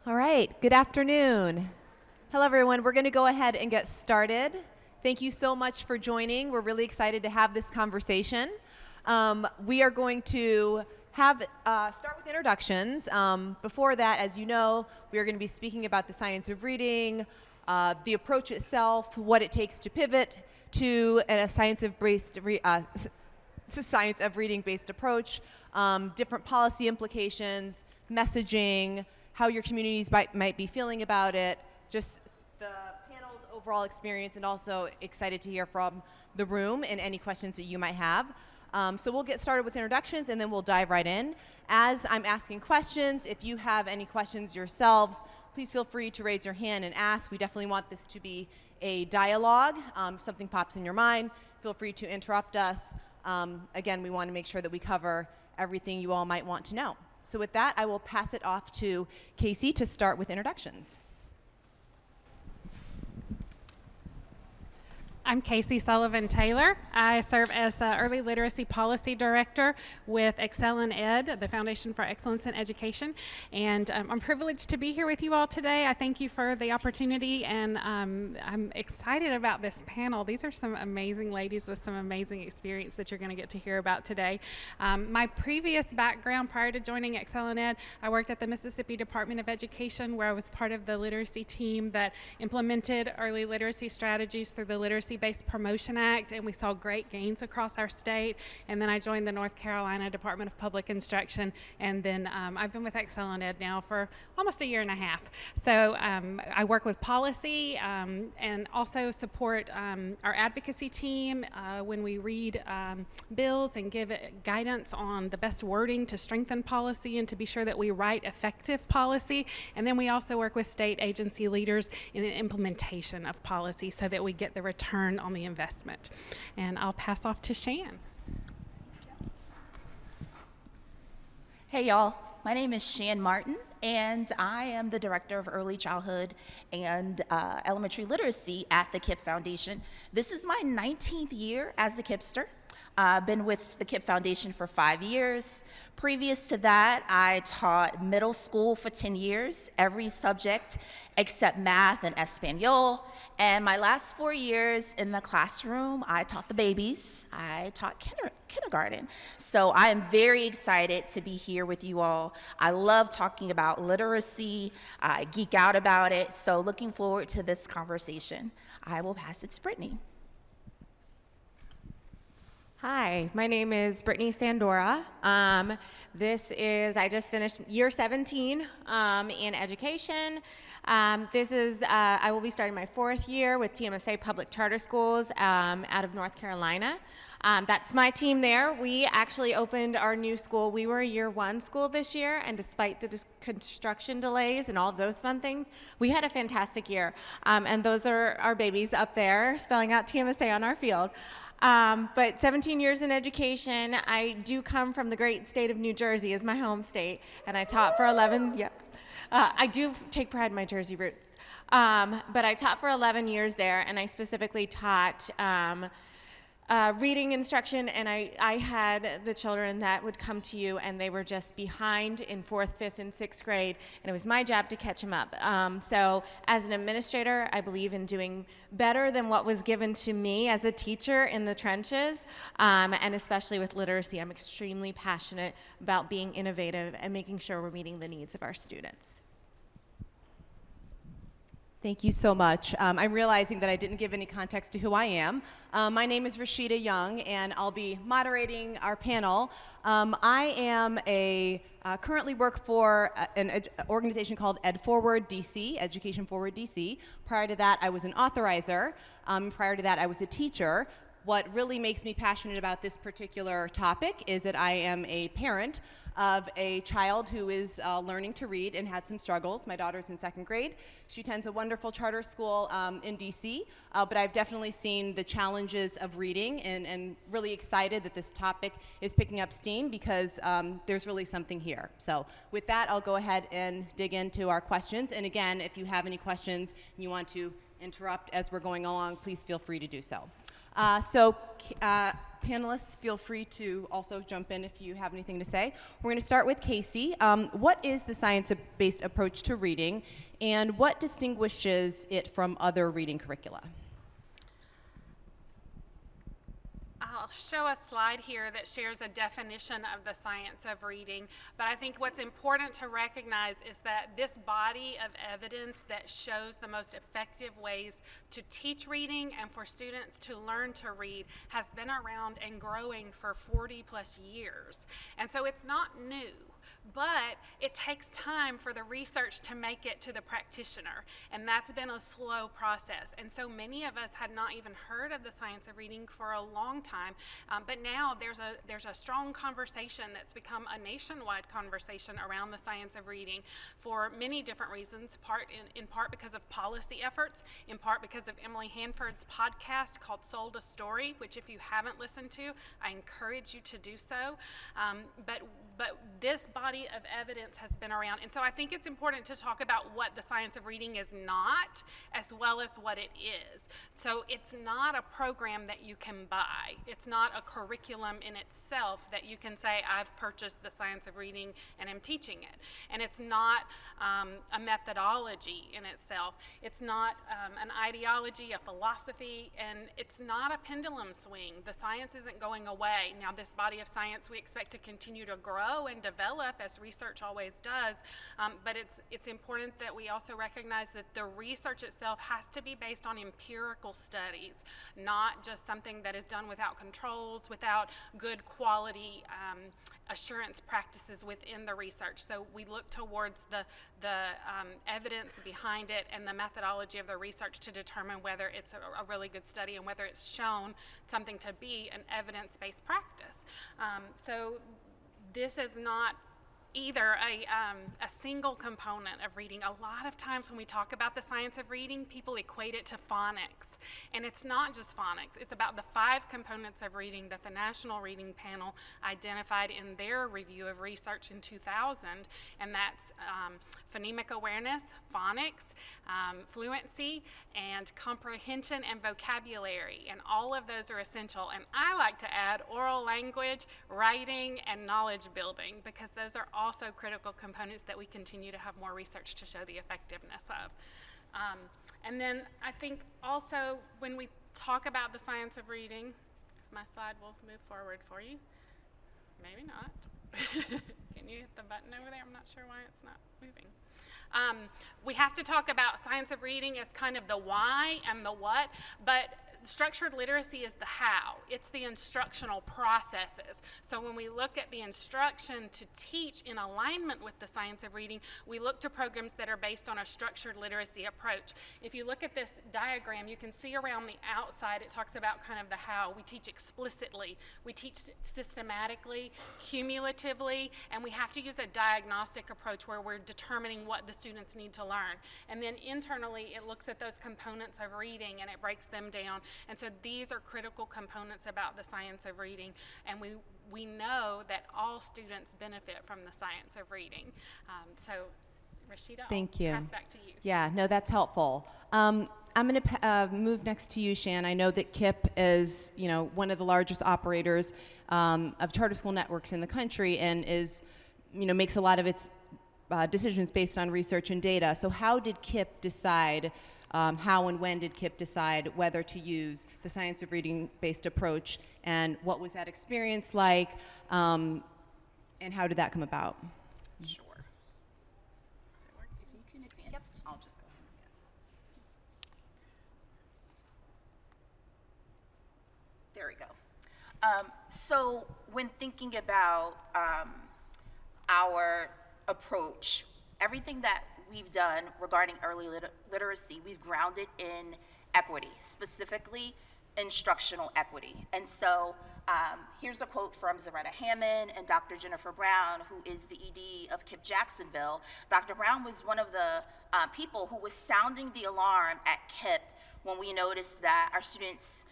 All right, good afternoon. Hello, everyone. We're going to go ahead and get started. Thank you so much for joining. We're really excited to have this conversation. We are going to start with introductions. Before that, as you know, we are going to be speaking about the science of reading, the approach itself, what it takes to pivot to a science of reading-based approach, different policy implications, messaging, how your communities might be feeling about it, just the panel's overall experience, and also excited to hear from the room and any questions that you might have. So we'll get started with introductions, and then we'll dive right in. As I'm asking questions, if you have any questions yourselves, please feel free to raise your hand and ask. We definitely want this to be a dialogue. If something pops in your mind, feel free to interrupt us. Again, we want to make sure that we cover everything you all might want to know. So with that, I will pass it off to Casey to start with introductions. I'm Casey Sullivan-Taylor. I serve as Early Literacy Policy Director with Excel in Ed, the Foundation for Excellence in Education. And I'm privileged to be here with you all today. I thank you for the opportunity, and I'm excited about this panel. These are some amazing ladies with some amazing experience that you're going to get to hear about today. My previous background prior to joining Excel in Ed, I worked at the Mississippi Department of Education, where I was part of the literacy team that implemented early literacy strategies through the Literacy-Based Promotion Act, and we saw great gains across our state. And then I joined the North Carolina Department of Public Instruction, and then I've been with Excel in Ed now for almost a year and a half. So I work with policy and also support our advocacy team when we read bills and give guidance on the best wording to strengthen policy and to be sure that we write effective policy. And then we also work with state agency leaders in the implementation of policy so that we get the return on the investment. And I'll pass off to Shan. Hey y'all, my name is Shan Martin, and I am the Director of Early Childhood and Elementary Literacy at the KIPP Foundation. This is my 19th year as a KIPPster. I've been with the KIPP Foundation for 5 years. Previous to that, I taught middle school for 10 years, every subject except math and Espanol. And my last 4 years in the classroom, I taught the babies. I taught kindergarten. So I am very excited to be here with you all. I love talking about literacy. I geek out about it. So looking forward to this conversation. I will pass it to Brittany. Hi, my name is Brittany Sandora. I just finished year 17 in education. I will be starting my 4th year with TMSA Public Charter Schools out of North Carolina. That's my team there. We actually opened our new school. We were a year 1 school this year, and despite the construction delays and all of those fun things, we had a fantastic year. And those are our babies up there spelling out TMSA on our field. But 17 years in education. I do come from the great state of New Jersey as my home state, and I taught for 11, I do take pride in my Jersey roots. But I taught for 11 years there, and I specifically taught reading instruction, and I had the children that would come to you, and they were just behind in 4th, 5th, and 6th grade, and it was my job to catch them up. So as an administrator, I believe in doing better than what was given to me as a teacher in the trenches, and especially with literacy. I'm extremely passionate about being innovative and making sure we're meeting the needs of our students. Thank you so much. I'm realizing that I didn't give any context to who I am. My name is Rashida Young, and I'll be moderating our panel. I currently work for an organization called EdForward DC, Education Forward DC. Prior to that, I was an authorizer. Prior to that, I was a teacher. What really makes me passionate about this particular topic is that I am a parent of a child who is learning to read and had some struggles. My daughter's in 2nd grade. She attends a wonderful charter school in DC, but I've definitely seen the challenges of reading, and really excited that this topic is picking up steam because there's really something here. So with that, I'll go ahead and dig into our questions. And again, if you have any questions and you want to interrupt as we're going along, please feel free to do so. Panelists, feel free to also jump in if you have anything to say. We're going to start with Casey. What is the science-based approach to reading, and what distinguishes it from other reading curricula? I'll show a slide here that shares a definition of the science of reading, but I think what's important to recognize is that this body of evidence that shows the most effective ways to teach reading and for students to learn to read has been around and growing for 40 plus years. And so it's not new, but it takes time for the research to make it to the practitioner, and that's been a slow process. And so many of us had not even heard of the science of reading for a long time, but now there's a strong conversation that's become a nationwide conversation around the science of reading for many different reasons, in part because of policy efforts, in part because of Emily Hanford's podcast called Sold a Story, which if you haven't listened to, I encourage you to do so. But this body of evidence has been around. And so I think it's important to talk about what the science of reading is not, as well as what it is. So it's not a program that you can buy. It's not a curriculum in itself that you can say, I've purchased the science of reading and am teaching it. And it's not a methodology in itself. It's not an ideology, a philosophy, and it's not a pendulum swing. The science isn't going away. Now, this body of science we expect to continue to grow and develop, as research always does, but it's important that we also recognize that the research itself has to be based on empirical studies, not just something that is done without controls, without good quality assurance practices within the research. So we look towards the evidence behind it and the methodology of the research to determine whether it's a really good study and whether it's shown something to be an evidence-based practice. So this is not either a single component of reading. A lot of times when we talk about the science of reading, people equate it to phonics. And it's not just phonics. It's about the 5 components of reading that the National Reading Panel identified in their review of research in 2000. And that's phonemic awareness, phonics, fluency, and comprehension and vocabulary. And all of those are essential. And I like to add oral language, writing, and knowledge building, because those are also critical components that we continue to have more research to show the effectiveness of. And then I think also when we talk about the science of reading, if my slide will move forward for you, maybe not. Can you hit the button over there? I'm not sure why it's not moving. We have to talk about science of reading as kind of the why and the what, but structured literacy is the how. It's the instructional processes. So when we look at the instruction to teach in alignment with the science of reading, we look to programs that are based on a structured literacy approach. If you look at this diagram, you can see around the outside, it talks about kind of the how. We teach explicitly, we teach systematically, cumulatively, and we have to use a diagnostic approach where we're determining what the students need to learn. And then internally, it looks at those components of reading and it breaks them down. And so these are critical components about the science of reading, and we know that all students benefit from the science of reading. So Rashida, Thank you. I'll pass back to you. Yeah, no, that's helpful. I'm going to move next to you, Shan. I know that KIPP is, one of the largest operators of charter school networks in the country, and is, makes a lot of its decisions based on research and data. So how did KIPP decide? How and when did KIPP decide whether to use the science of reading-based approach, and what was that experience like, and how did that come about? Sure. If you can advance. Yep. I'll just go ahead and advance. There we go. So when thinking about our approach, everything that we've done regarding early literacy, we've grounded in equity, specifically instructional equity. And so here's a quote from Zaretta Hammond and Dr. Jennifer Brown, who is the ED of KIPP Jacksonville. Dr. Brown was one of the people who was sounding the alarm at KIPP when we noticed that our students'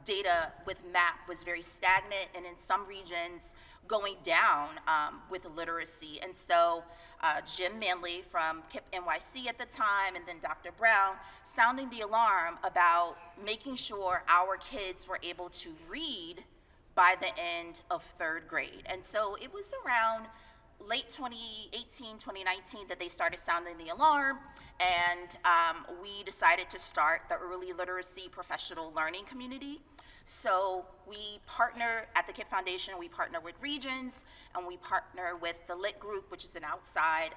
data with MAP was very stagnant, and in some regions going down with literacy. And so Jim Manley from KIPP NYC at the time, and then Dr. Brown, sounding the alarm about making sure our kids were able to read by the end of 3rd grade. And so it was around late 2018, 2019 that they started sounding the alarm, and we decided to start the early literacy professional learning community. So we partner at the KIPP Foundation, we partner with regions, and we partner with the Lit Group, which is an outside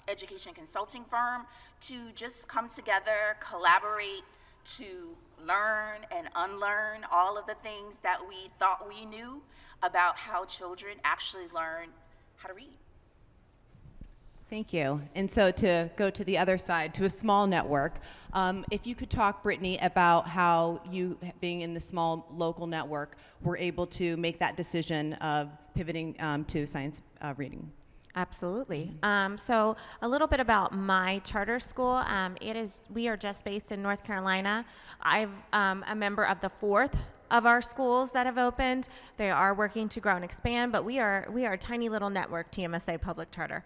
education consulting firm, to just come together, collaborate, to learn and unlearn all of the things that we thought we knew about how children actually learn how to read. Thank you. And so to go to the other side, to a small network, if you could talk, Brittany, about how you, being in the small local network, were able to make that decision of pivoting to science reading. Absolutely. So a little bit about my charter school. We are just based in North Carolina. I'm a member of the 4th of our schools that have opened. They are working to grow and expand, but we are a tiny little network, TMSA Public Charter.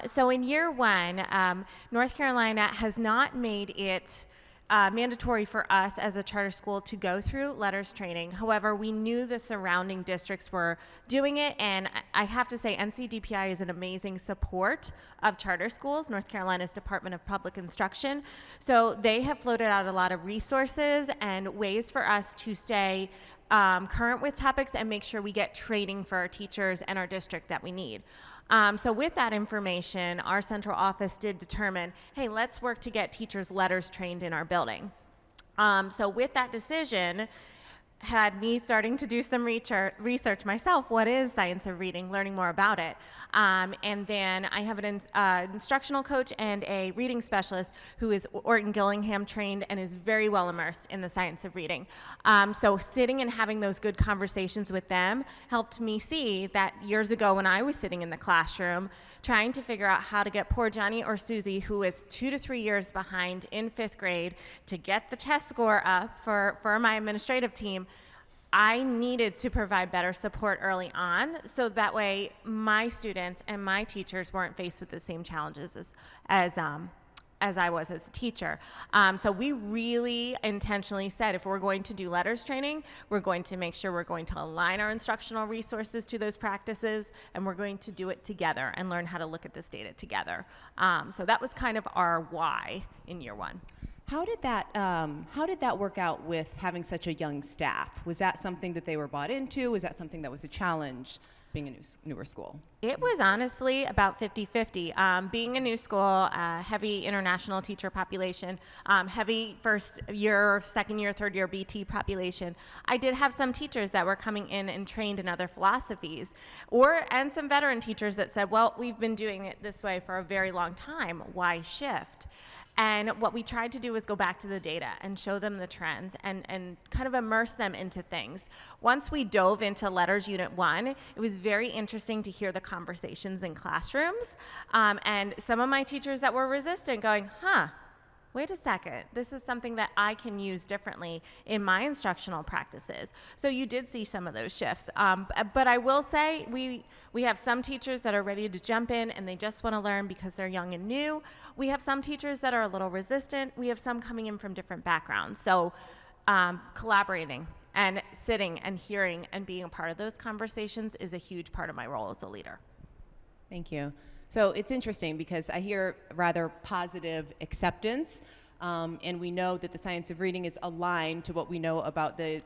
So in year 1, North Carolina has not made it mandatory for us as a charter school to go through letters training. However, we knew the surrounding districts were doing it, and I have to say NCDPI is an amazing support of charter schools, North Carolina's Department of Public Instruction. So they have floated out a lot of resources and ways for us to stay current with topics and make sure we get training for our teachers and our district that we need. So with that information, our central office did determine, hey, let's work to get teachers letters trained in our building. So with that decision, had me starting to do some research myself. What is science of reading? Learning more about it. And then I have an instructional coach and a reading specialist who is Orton Gillingham trained and is very well immersed in the science of reading. So sitting and having those good conversations with them helped me see that years ago when I was sitting in the classroom trying to figure out how to get poor Johnny or Susie, who is 2 to 3 years behind in 5th grade, to get the test score up for my administrative team, I needed to provide better support early on so that way my students and my teachers weren't faced with the same challenges as I was as a teacher. So we really intentionally said if we're going to do letters training, we're going to make sure we're going to align our instructional resources to those practices, and we're going to do it together and learn how to look at this data together. So that was kind of our why in year 1. How did that work out with having such a young staff? Was that something that they were bought into? Was that something that was a challenge being a newer school? It was honestly about 50-50. Being a new school, heavy international teacher population, heavy first year, second year, third year BT population. I did have some teachers that were coming in and trained in other philosophies, and some veteran teachers that said, well, we've been doing it this way for a very long time. Why shift? And what we tried to do was go back to the data and show them the trends and kind of immerse them into things. Once we dove into Letters Unit 1, it was very interesting to hear the conversations in classrooms. And some of my teachers that were resistant going, wait a second, this is something that I can use differently in my instructional practices. So you did see some of those shifts. But I will say we have some teachers that are ready to jump in and they just want to learn because they're young and new. We have some teachers that are a little resistant. We have some coming in from different backgrounds. So collaborating and sitting and hearing and being a part of those conversations is a huge part of my role as a leader. Thank you. So it's interesting because I hear rather positive acceptance, and we know that the science of reading is aligned to what we know about the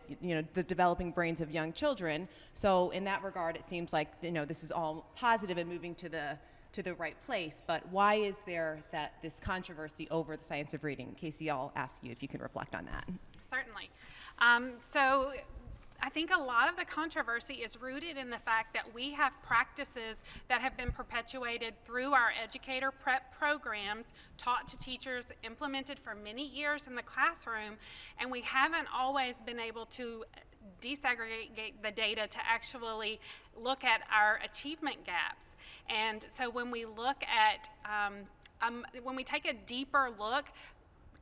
developing brains of young children. So in that regard, it seems like this is all positive and moving to the right place. But why is there this controversy over the science of reading? Casey, I'll ask you if you can reflect on that. Certainly. So I think a lot of the controversy is rooted in the fact that we have practices that have been perpetuated through our educator prep programs, taught to teachers, implemented for many years in the classroom, and we haven't always been able to desegregate the data to actually look at our achievement gaps. And so when we look at, when we take a deeper look,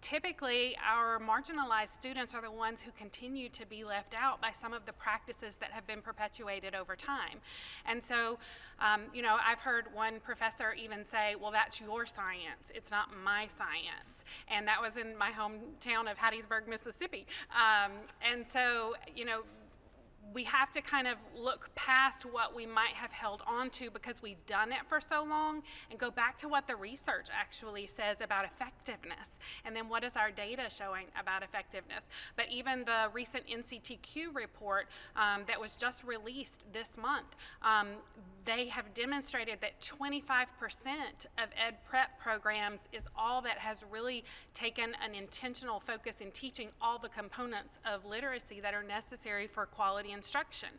typically our marginalized students are the ones who continue to be left out by some of the practices that have been perpetuated over time. And so, I've heard one professor even say, well, that's your science, it's not my science. And that was in my hometown of Hattiesburg, Mississippi. And so, we have to kind of look past what we might have held on to because we've done it for so long and go back to what the research actually says about effectiveness, and then what is our data showing about effectiveness. But even the recent NCTQ report that was just released this month, they have demonstrated that 25% of ed prep programs is all that has really taken an intentional focus in teaching all the components of literacy that are necessary for quality instruction.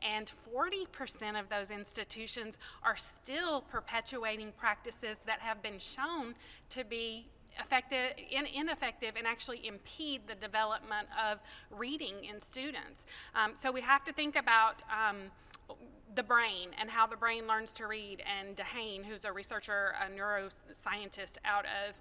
And 40% of those institutions are still perpetuating practices that have been shown to be ineffective and actually impede the development of reading in students. So we have to think about the brain and how the brain learns to read. And Dehane, who's a researcher, a neuroscientist out of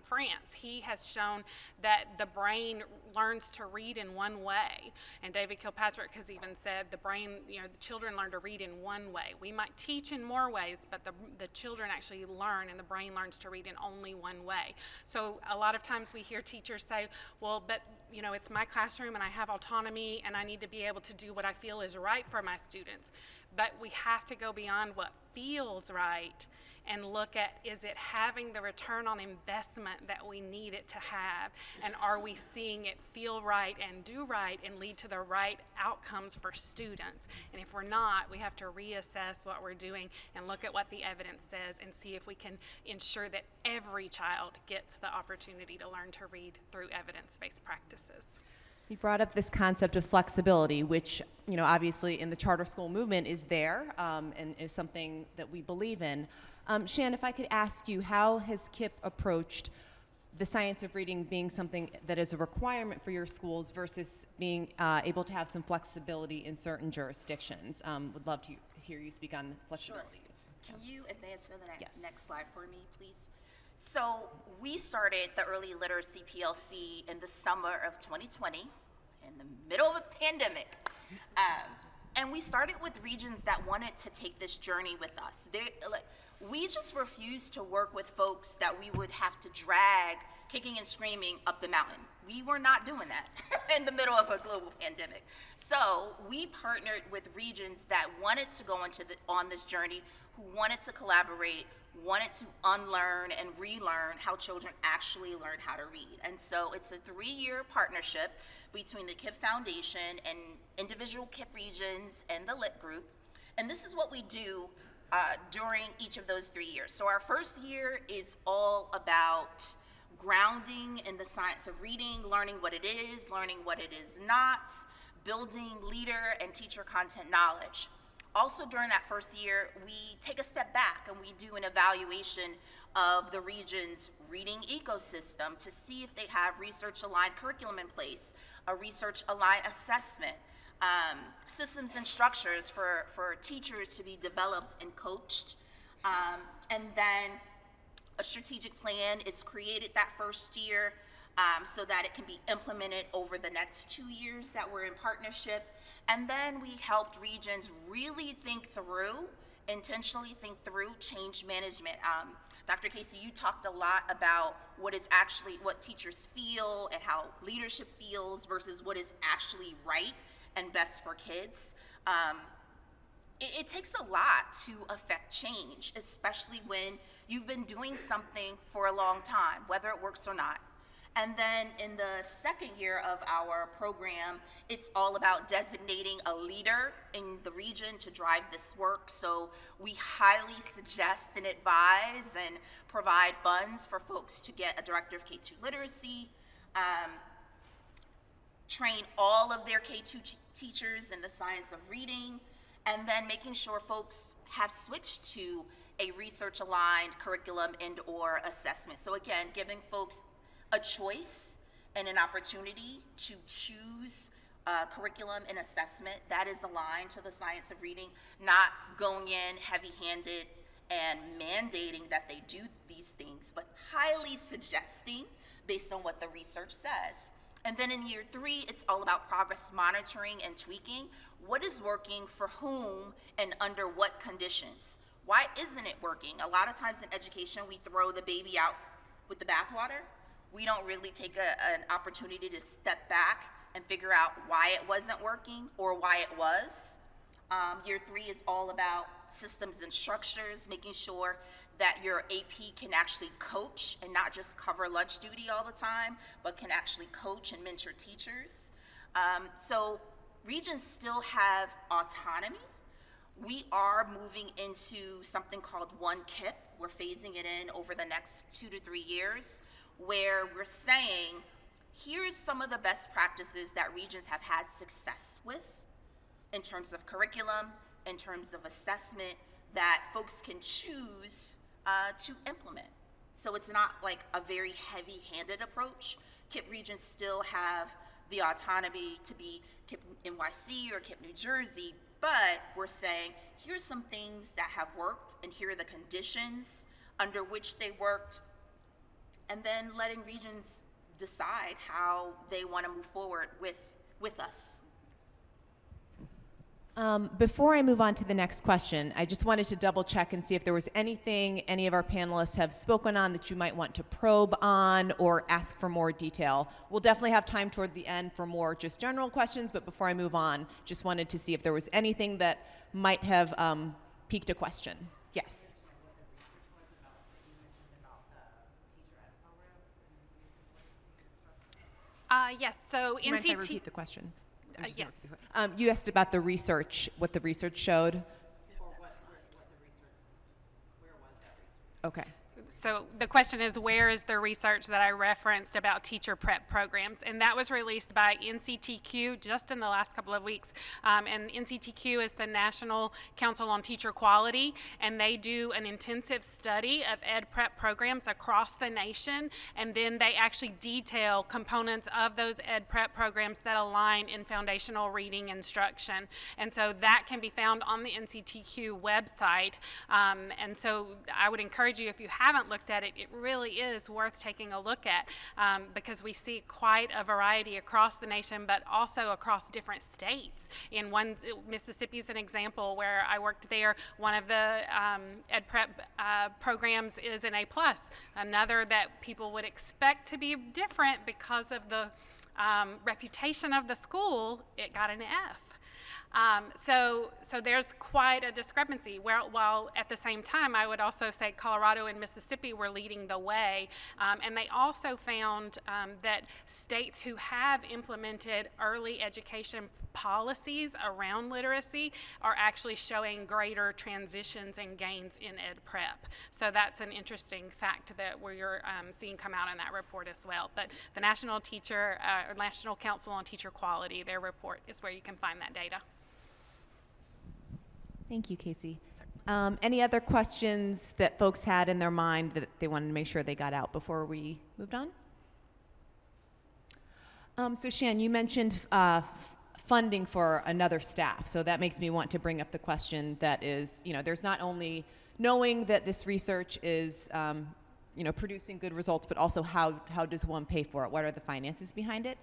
France, he has shown that the brain learns to read in one way. And David Kilpatrick has even said the brain, the children learn to read in one way. We might teach in more ways, but the children actually learn, and the brain learns to read in only one way. So a lot of times we hear teachers say, well, but it's my classroom and I have autonomy and I need to be able to do what I feel is right for my students. But we have to go beyond what feels right and look at, is it having the return on investment that we need it to have? And are we seeing it feel right and do right and lead to the right outcomes for students? And if we're not, we have to reassess what we're doing and look at what the evidence says and see if we can ensure that every child gets the opportunity to learn to read through evidence-based practices. You brought up this concept of flexibility, which, obviously in the charter school movement is there and is something that we believe in. Shan, if I could ask you, how has KIPP approached the science of reading being something that is a requirement for your schools versus being able to have some flexibility in certain jurisdictions? Would love to hear you speak on flexibility. Sure. Can you advance to the Yes. next slide for me, please? So we started the Early Literacy PLC in the summer of 2020, in the middle of a pandemic. And we started with regions that wanted to take this journey with us. We just refused to work with folks that we would have to drag kicking and screaming up the mountain. We were not doing that in the middle of a global pandemic. So we partnered with regions that wanted to go on this journey, who wanted to collaborate, wanted to unlearn and relearn how children actually learn how to read. And so it's a 3-year partnership between the KIPP Foundation and individual KIPP regions and the LIT group. And this is what we do during each of those 3 years. So our first year is all about grounding in the science of reading, learning what it is, learning what it is not, building leader and teacher content knowledge. Also during that first year, we take a step back and we do an evaluation of the region's reading ecosystem to see if they have research-aligned curriculum in place, a research-aligned assessment, systems and structures for teachers to be developed and coached. And then a strategic plan is created that first year so that it can be implemented over the next 2 years that we're in partnership. And then we helped regions really intentionally think through change management. Dr. Casey, you talked a lot about what teachers feel and how leadership feels versus what is actually right and best for kids. It takes a lot to affect change, especially when you've been doing something for a long time, whether it works or not. And then in the second year of our program, it's all about designating a leader in the region to drive this work. So we highly suggest and advise and provide funds for folks to get a director of K-2 literacy, train all of their K-2 teachers in the science of reading, and then making sure folks have switched to a research-aligned curriculum and/or assessment. So again, giving folks a choice and an opportunity to choose curriculum and assessment that is aligned to the science of reading, not going in heavy-handed and mandating that they do these things, but highly suggesting based on what the research says. And then in year 3, it's all about progress monitoring and tweaking. What is working for whom and under what conditions? Why isn't it working? A lot of times in education, we throw the baby out with the bathwater. We don't really take an opportunity to step back and figure out why it wasn't working or why it was. Year 3 is all about systems and structures, making sure that your AP can actually coach and not just cover lunch duty all the time, but can actually coach and mentor teachers. So regions still have autonomy. We are moving into something called one KIP. We're phasing it in over the next 2 to 3 years, where we're saying, here's some of the best practices that regions have had success with in terms of curriculum, in terms of assessment, that folks can choose to implement. So it's not like a very heavy-handed approach. KIP regions still have the autonomy to be KIP NYC or KIP New Jersey, but we're saying, here's some things that have worked, and here are the conditions under which they worked, and then letting regions decide how they want to move forward with us. Before I move on to the next question, I just wanted to double check and see if there was anything any of our panelists have spoken on that you might want to probe on or ask for more detail. We'll definitely have time toward the end for more just general questions, but before I move on, just wanted to see if there was anything that might have piqued a question. Yes. Yes, so Do you mind if I NCT. repeat the question? Yes. You asked about the research, what the research showed. Or what the research, where was that research? Okay. So the question is, where is the research that I referenced about teacher prep programs? And that was released by NCTQ just in the last couple of weeks. And NCTQ is the National Council on Teacher Quality, and they do an intensive study of ed prep programs across the nation, and then they actually detail components of those ed prep programs that align in foundational reading instruction. And so that can be found on the NCTQ website. And so I would encourage you, if you haven't looked at it, it really is worth taking a look at, because we see quite a variety across the nation, but also across different states. In one, Mississippi is an example where I worked there. One of the ed prep programs is an A+. Another that people would expect to be different because of the reputation of the school, it got an F. So there's quite a discrepancy. While at the same time, I would also say Colorado and Mississippi were leading the way, and they also found that states who have implemented early education policies around literacy are actually showing greater transitions and gains in ed prep. So that's an interesting fact that we're seeing come out in that report as well. But the National Council on Teacher Quality, their report is where you can find that data. Thank you, Casey. Any other questions that folks had in their mind that they wanted to make sure they got out before we moved on? So Shan, you mentioned funding for another staff. So that makes me want to bring up the question that is, there's not only knowing that this research is, producing good results, but also how does one pay for it? What are the finances behind it?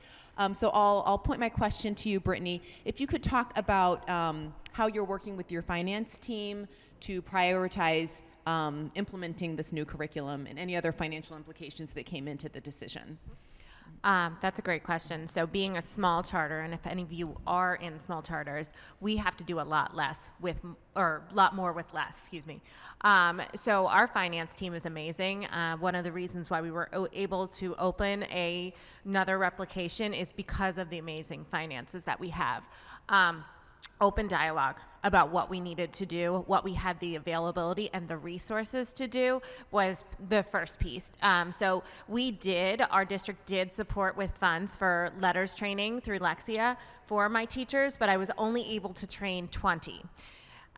So I'll point my question to you, Brittany. If you could talk about how you're working with your finance team to prioritize implementing this new curriculum and any other financial implications that came into the decision. That's a great question. So being a small charter, and if any of you are in small charters, we have to do a lot more with less, excuse me. So our finance team is amazing. One of the reasons why we were able to open another replication is because of the amazing finances that we have. Open dialogue about what we needed to do, what we had the availability and the resources to do was the first piece. So our district did support with funds for letters training through Lexia for my teachers, but I was only able to train 20.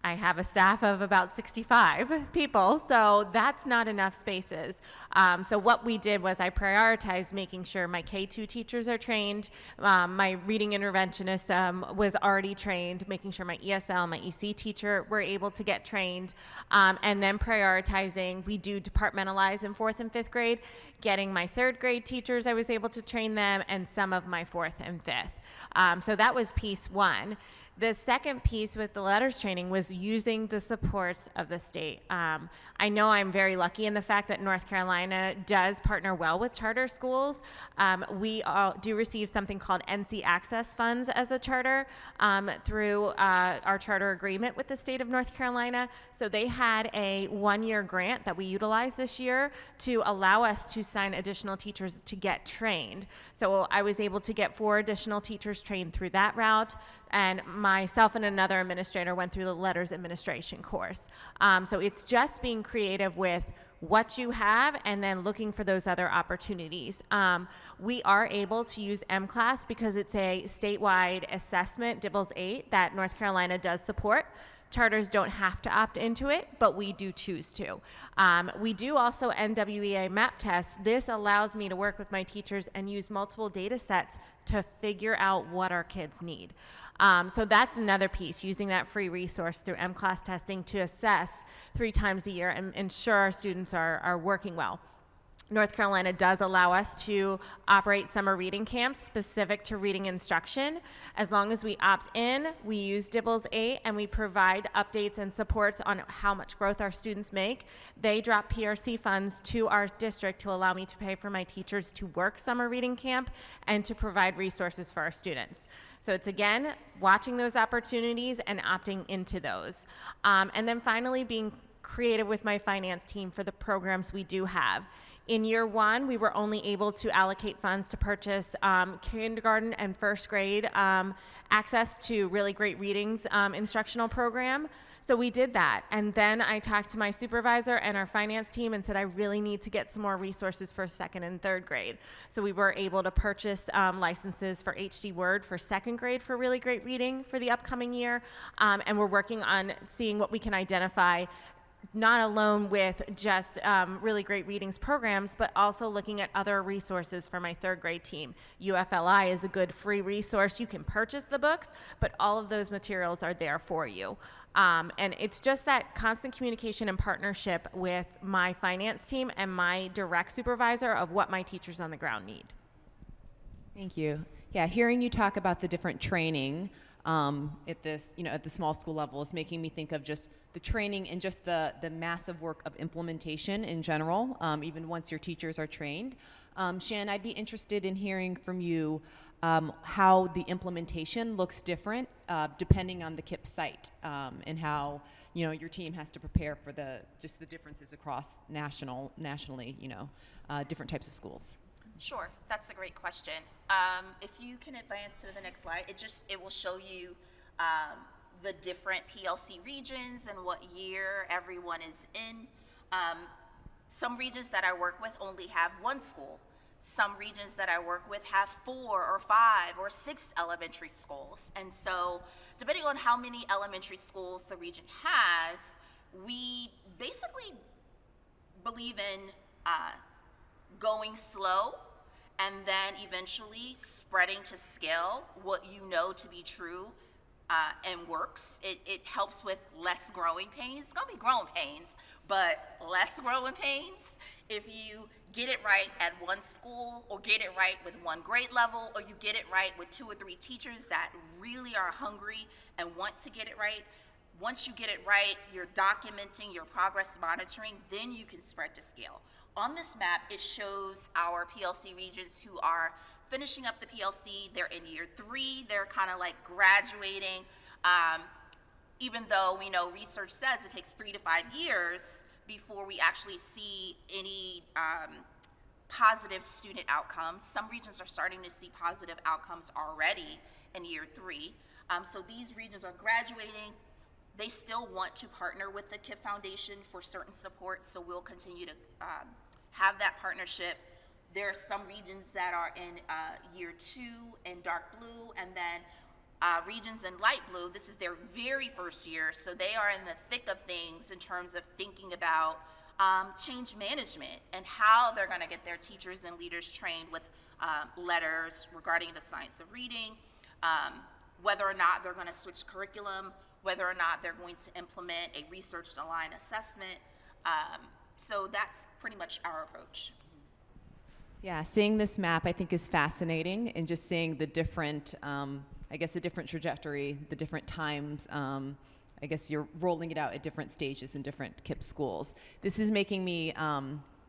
I have a staff of about 65 people, so that's not enough spaces. So what we did was I prioritized making sure my K2 teachers are trained, my reading interventionist was already trained, making sure my ESL, my EC teacher were able to get trained, and then prioritizing, we do departmentalize in 4th and 5th grade, getting my 3rd grade teachers, I was able to train them, and some of my 4th and 5th. So that was piece one. The second piece with the letters training was was using the supports of the state. I know I'm very lucky in the fact that North Carolina does partner well with charter schools. We do receive something called NC Access funds as a charter through our charter agreement with the state of North Carolina. So they had a one-year grant that we utilized this year to allow us to sign additional teachers to get trained. So I was able to get 4 additional teachers trained through that route, and myself and another administrator went through the letters administration course. So it's just being creative with what you have and then looking for those other opportunities. We are able to use M-Class because it's a statewide assessment, DIBELS 8, that North Carolina does support. Charters don't have to opt into it, but we do choose to. We do also NWEA map tests. This allows me to work with my teachers and use multiple data sets to figure out what our kids need. So that's another piece, using that free resource through M-Class testing to assess 3 times a year and ensure our students are working well. North Carolina does allow us to operate summer reading camps specific to reading instruction. As long as we opt in, we use DIBELS 8 and we provide updates and supports on how much growth our students make. They drop PRC funds to our district to allow me to pay for my teachers to work summer reading camp and to provide resources for our students. So it's, again, watching those opportunities and opting into those. And then finally, being creative with my finance team for the programs we do have. In year 1, we were only able to allocate funds to purchase kindergarten and first grade access to really great readings instructional program. So we did that. And then I talked to my supervisor and our finance team and said, I really need to get some more resources for 2nd and 3rd grade. So we were able to purchase licenses for HD Word for 2nd grade for really great reading for the upcoming year. And we're working on seeing what we can identify, not alone with just really great readings programs, but also looking at other resources for my 3rd grade team. UFLI is a good free resource. You can purchase the books, but all of those materials are there for you. And it's just that constant communication and partnership with my finance team and my direct supervisor of what my teachers on the ground need. Thank you. Yeah, hearing you talk about the different training at this, at the small school level is making me think of just the training and just the massive work of implementation in general, even once your teachers are trained. Shan, I'd be interested in hearing from you how the implementation looks different depending on the KIPP site and how your team has to prepare for the differences across nationally, different types of schools. Sure, that's a great question. If you can advance to the next slide, it will show you the different PLC regions and what year everyone is in. Some regions that I work with only have 1 school. Some regions that I work with have 4 or 5 or 6 elementary schools. And so depending on how many elementary schools the region has, we basically believe in going slow and then eventually spreading to scale what you know to be true and works. It helps with less growing pains. It's gonna be growing pains, but less growing pains if you get it right at 1 school, or get it right with 1 grade level, or you get it right with 2 or 3 teachers that really are hungry and want to get it right. Once you get it right, you're documenting your progress monitoring, then you can spread to scale. On this map, it shows our PLC regions who are finishing up the PLC. They're in year 3. They're kind of like graduating. Even though we know research says it takes 3 to 5 years before we actually see any positive student outcomes. Some regions are starting to see positive outcomes already in year 3. So these regions are graduating. They still want to partner with the KIPP Foundation for certain support, so we'll continue to have that partnership. There are some regions that are in year 2 in dark blue, and then regions in light blue, this is their very first year, so they are in the thick of things in terms of thinking about change management and how they're gonna get their teachers and leaders trained with letters regarding the science of reading, whether or not they're gonna switch curriculum, whether or not they're going to implement a research aligned assessment. So that's pretty much our approach. Yeah, seeing this map I think is fascinating, and just seeing the different, the different trajectory, the different times I guess you're rolling it out at different stages in different KIPP schools. This is making me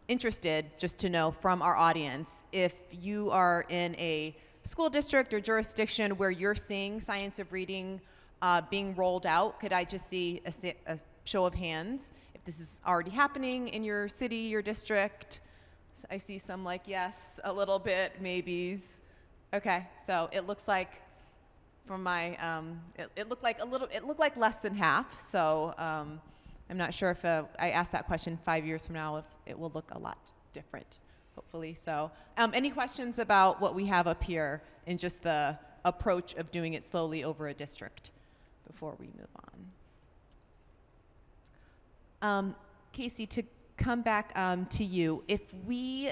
interested just to know from our audience, if you are in a school district or jurisdiction where you're seeing science of reading being rolled out, could I just see a show of hands if this is already happening in your city, your district? So I see some like yes, a little bit, maybes. Okay, so it looks like from my, it looked like less than half. So I'm not sure if I ask that question 5 years from now, if it will look a lot different, hopefully. So any questions about what we have up here in just the approach of doing it slowly over a district before we move on? Casey, to come back to you, if we,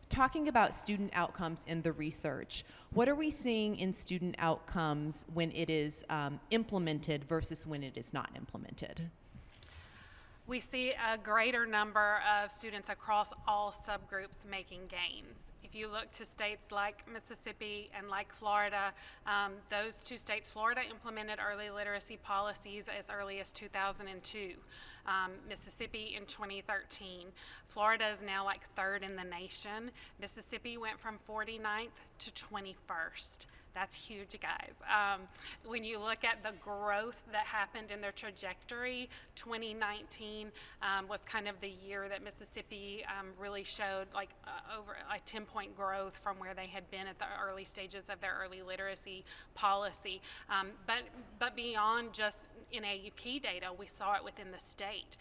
talking about student outcomes in the research, what are we seeing in student outcomes when it is implemented versus when it is not implemented? We see a greater number of students across all subgroups making gains. If you look to states like Mississippi and like Florida, those two states, Florida implemented early literacy policies as early as 2002. Mississippi in 2013. Florida is now like third in the nation. Mississippi went from 49th to 21st. That's huge, guys. When you look at the growth that happened in their trajectory, 2019 was kind of the year that Mississippi really showed like over a 10-point growth from where they had been at the early stages of their early literacy policy. But beyond just in AEP data, we saw it within the state.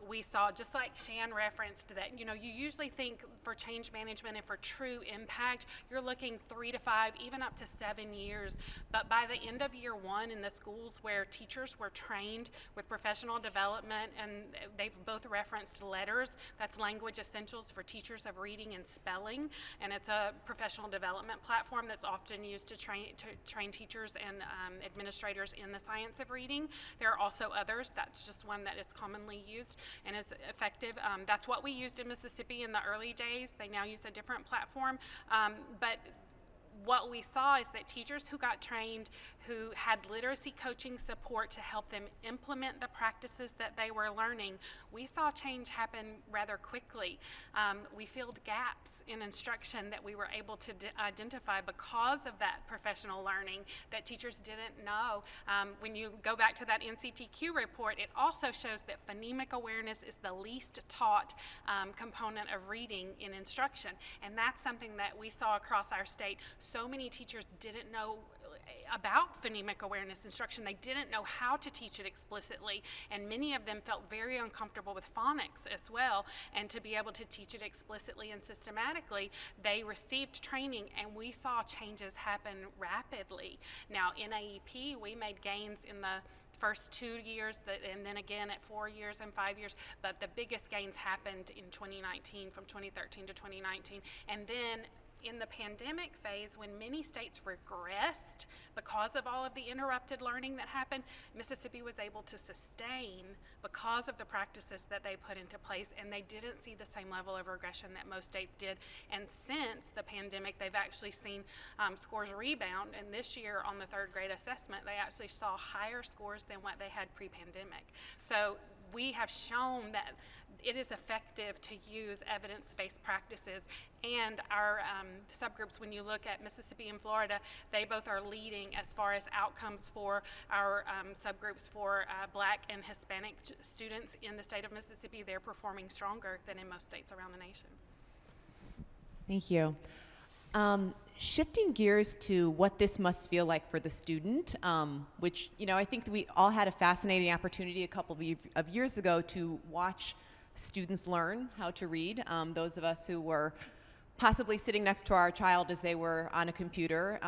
We saw, just like Shan referenced, that you usually think for change management and for true impact, you're looking 3 to 5, even up to 7 years. But by the end of year 1 in the schools where teachers were trained with professional development, and they've both referenced letters, that's language essentials for teachers of reading and spelling, and it's a professional development platform that's often used to train teachers and administrators in the science of reading. There are also others. That's just one that is commonly used and is effective. That's what we used in Mississippi in the early days. They now use a different platform, but what we saw is that teachers who got trained, who had literacy coaching support to help them implement the practices that they were learning, we saw change happen rather quickly. We filled gaps in instruction that we were able to identify because of that professional learning that teachers didn't know. When you go back to that NCTQ report, it also shows that phonemic awareness is the least taught component of reading in instruction, and that's something that we saw across our state. So many teachers didn't know about phonemic awareness instruction. They didn't know how to teach it explicitly, and many of them felt very uncomfortable with phonics as well. And to be able to teach it explicitly and systematically, they received training, and we saw changes happen rapidly. Now, in AEP, we made gains in the first 2 years, and then again at 4 years and 5 years, but the biggest gains happened in 2019, from 2013 to 2019. And then in the pandemic phase, when many states regressed because of all of the interrupted learning that happened, Mississippi was able to sustain because of the practices that they put into place, and they didn't see the same level of regression that most states did. And since the pandemic, they've actually seen scores rebound, and this year on the 3rd grade assessment, they actually saw higher scores than what they had pre-pandemic. So we have shown that it is effective to use evidence-based practices, and our subgroups, when you look at Mississippi and Florida, they both are leading as far as outcomes for our subgroups for Black and Hispanic students in the state of Mississippi. They're performing stronger than in most states around the nation. Thank you. Shifting gears to what this must feel like for the student, which, I think that we all had a fascinating opportunity a couple of years ago to watch students learn how to read. Those of us who were possibly sitting next to our child as they were on a computer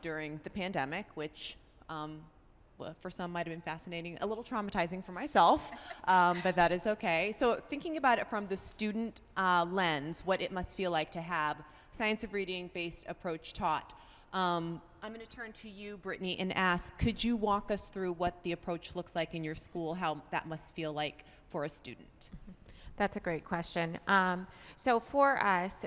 during the pandemic, which for some might have been fascinating, a little traumatizing for myself, but that is okay. So thinking about it from the student lens, what it must feel like to have science of reading based approach taught. I'm going to turn to you, Brittany, and ask, could you walk us through what the approach looks like in your school, how that must feel like for a student? That's a great question. So for us,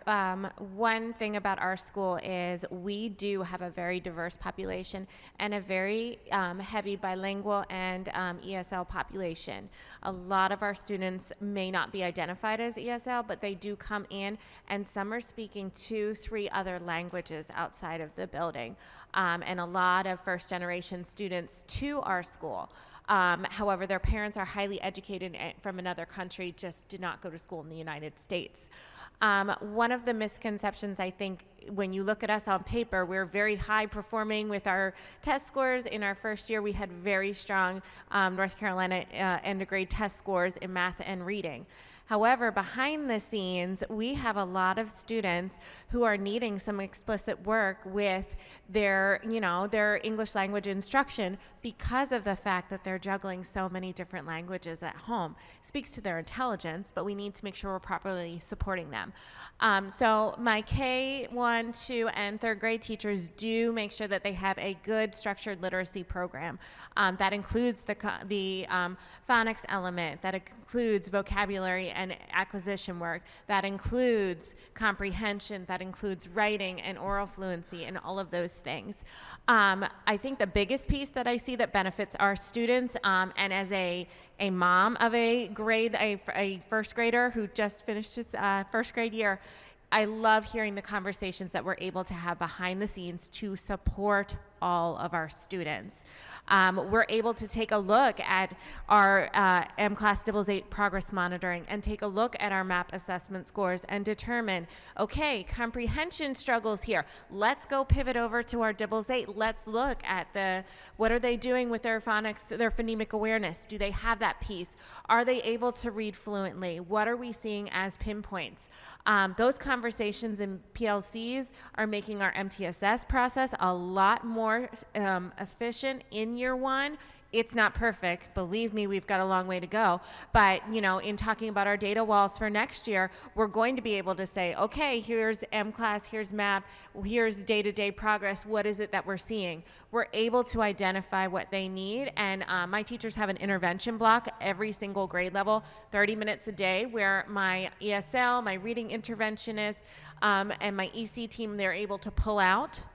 one thing about our school is we do have a very diverse population and a very heavy bilingual and ESL population. A lot of our students may not be identified as ESL, but they do come in, and some are speaking 2-3 other languages outside of the building. And a lot of first-generation students to our school. However, their parents are highly educated from another country, just did not go to school in the United States. One of the misconceptions, I think, when you look at us on paper, we're very high performing with our test scores. In our first year, we had very strong North Carolina end of grade test scores in math and reading. However, behind the scenes, we have a lot of students who are needing some explicit work with their English language instruction because of the fact that they're juggling so many different languages at home. It speaks to their intelligence, but we need to make sure we're properly supporting them. So my K1, 2, and 3rd grade teachers do make sure that they have a good structured literacy program. That includes the phonics element, that includes vocabulary and acquisition work, that includes comprehension, that includes writing and oral fluency and all of those things. I think the biggest piece that I see that benefits our students, and as a mom of a first grader who just finished his first grade year, I love hearing the conversations that we're able to have behind the scenes to support all of our students. We're able to take a look at our M-Class DSS progress monitoring and take a look at our MAP assessment scores and determine, okay, comprehension struggles here. Let's go pivot over to our DSS. Let's look at what are they doing with their phonics, their phonemic awareness? Do they have that piece? Are they able to read fluently? What are we seeing as pinpoints? Those conversations in PLCs are making our MTSS process a lot more efficient in year one. It's not perfect. Believe me, we've got a long way to go. But, in talking about our data walls for next year, we're going to be able to say, okay, here's M-Class, here's MAP, here's day-to-day progress. What is it that we're seeing? We're able to identify what they need. And my teachers have an intervention block every single grade level, 30 minutes a day, where my ESL, my reading interventionist, and my EC team, they're able to pull out.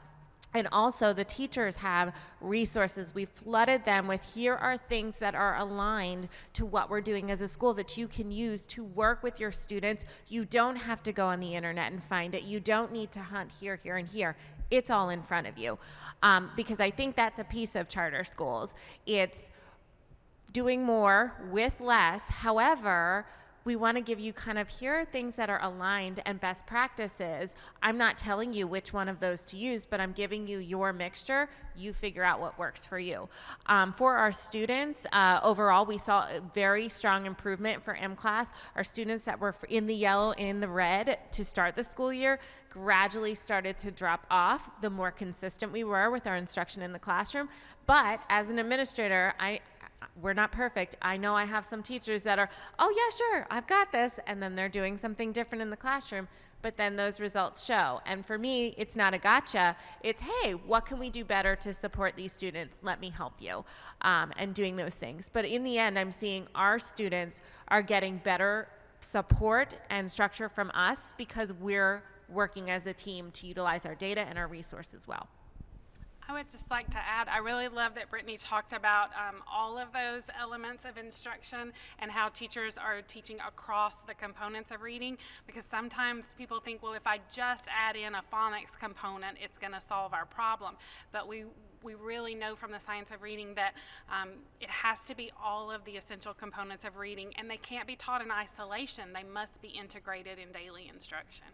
And also the teachers have resources. We flooded them with, here are things that are aligned to what we're doing as a school that you can use to work with your students. You don't have to go on the internet and find it. You don't need to hunt here, here, and here. It's all in front of you. Because I think that's a piece of charter schools. It's doing more with less. However, we want to give you here are things that are aligned and best practices. I'm not telling you which one of those to use, but I'm giving you your mixture. You figure out what works for you. For our students, overall, we saw a very strong improvement for M-Class. Our students that were in the yellow, in the red to start the school year gradually started to drop off the more consistent we were with our instruction in the classroom. But as an administrator, we're not perfect. I know I have some teachers that are, oh yeah, sure, I've got this, and then they're doing something different in the classroom, but then those results show. And for me, it's not a gotcha. It's, hey, what can we do better to support these students? Let me help you, and doing those things. But in the end, I'm seeing our students are getting better support and structure from us because we're working as a team to utilize our data and our resources well. I would just like to add, I really love that Brittany talked about all of those elements of instruction and how teachers are teaching across the components of reading, because sometimes people think, well, if I just add in a phonics component, it's going to solve our problem. But we really know from the science of reading that it has to be all of the essential components of reading, and they can't be taught in isolation. They must be integrated in daily instruction.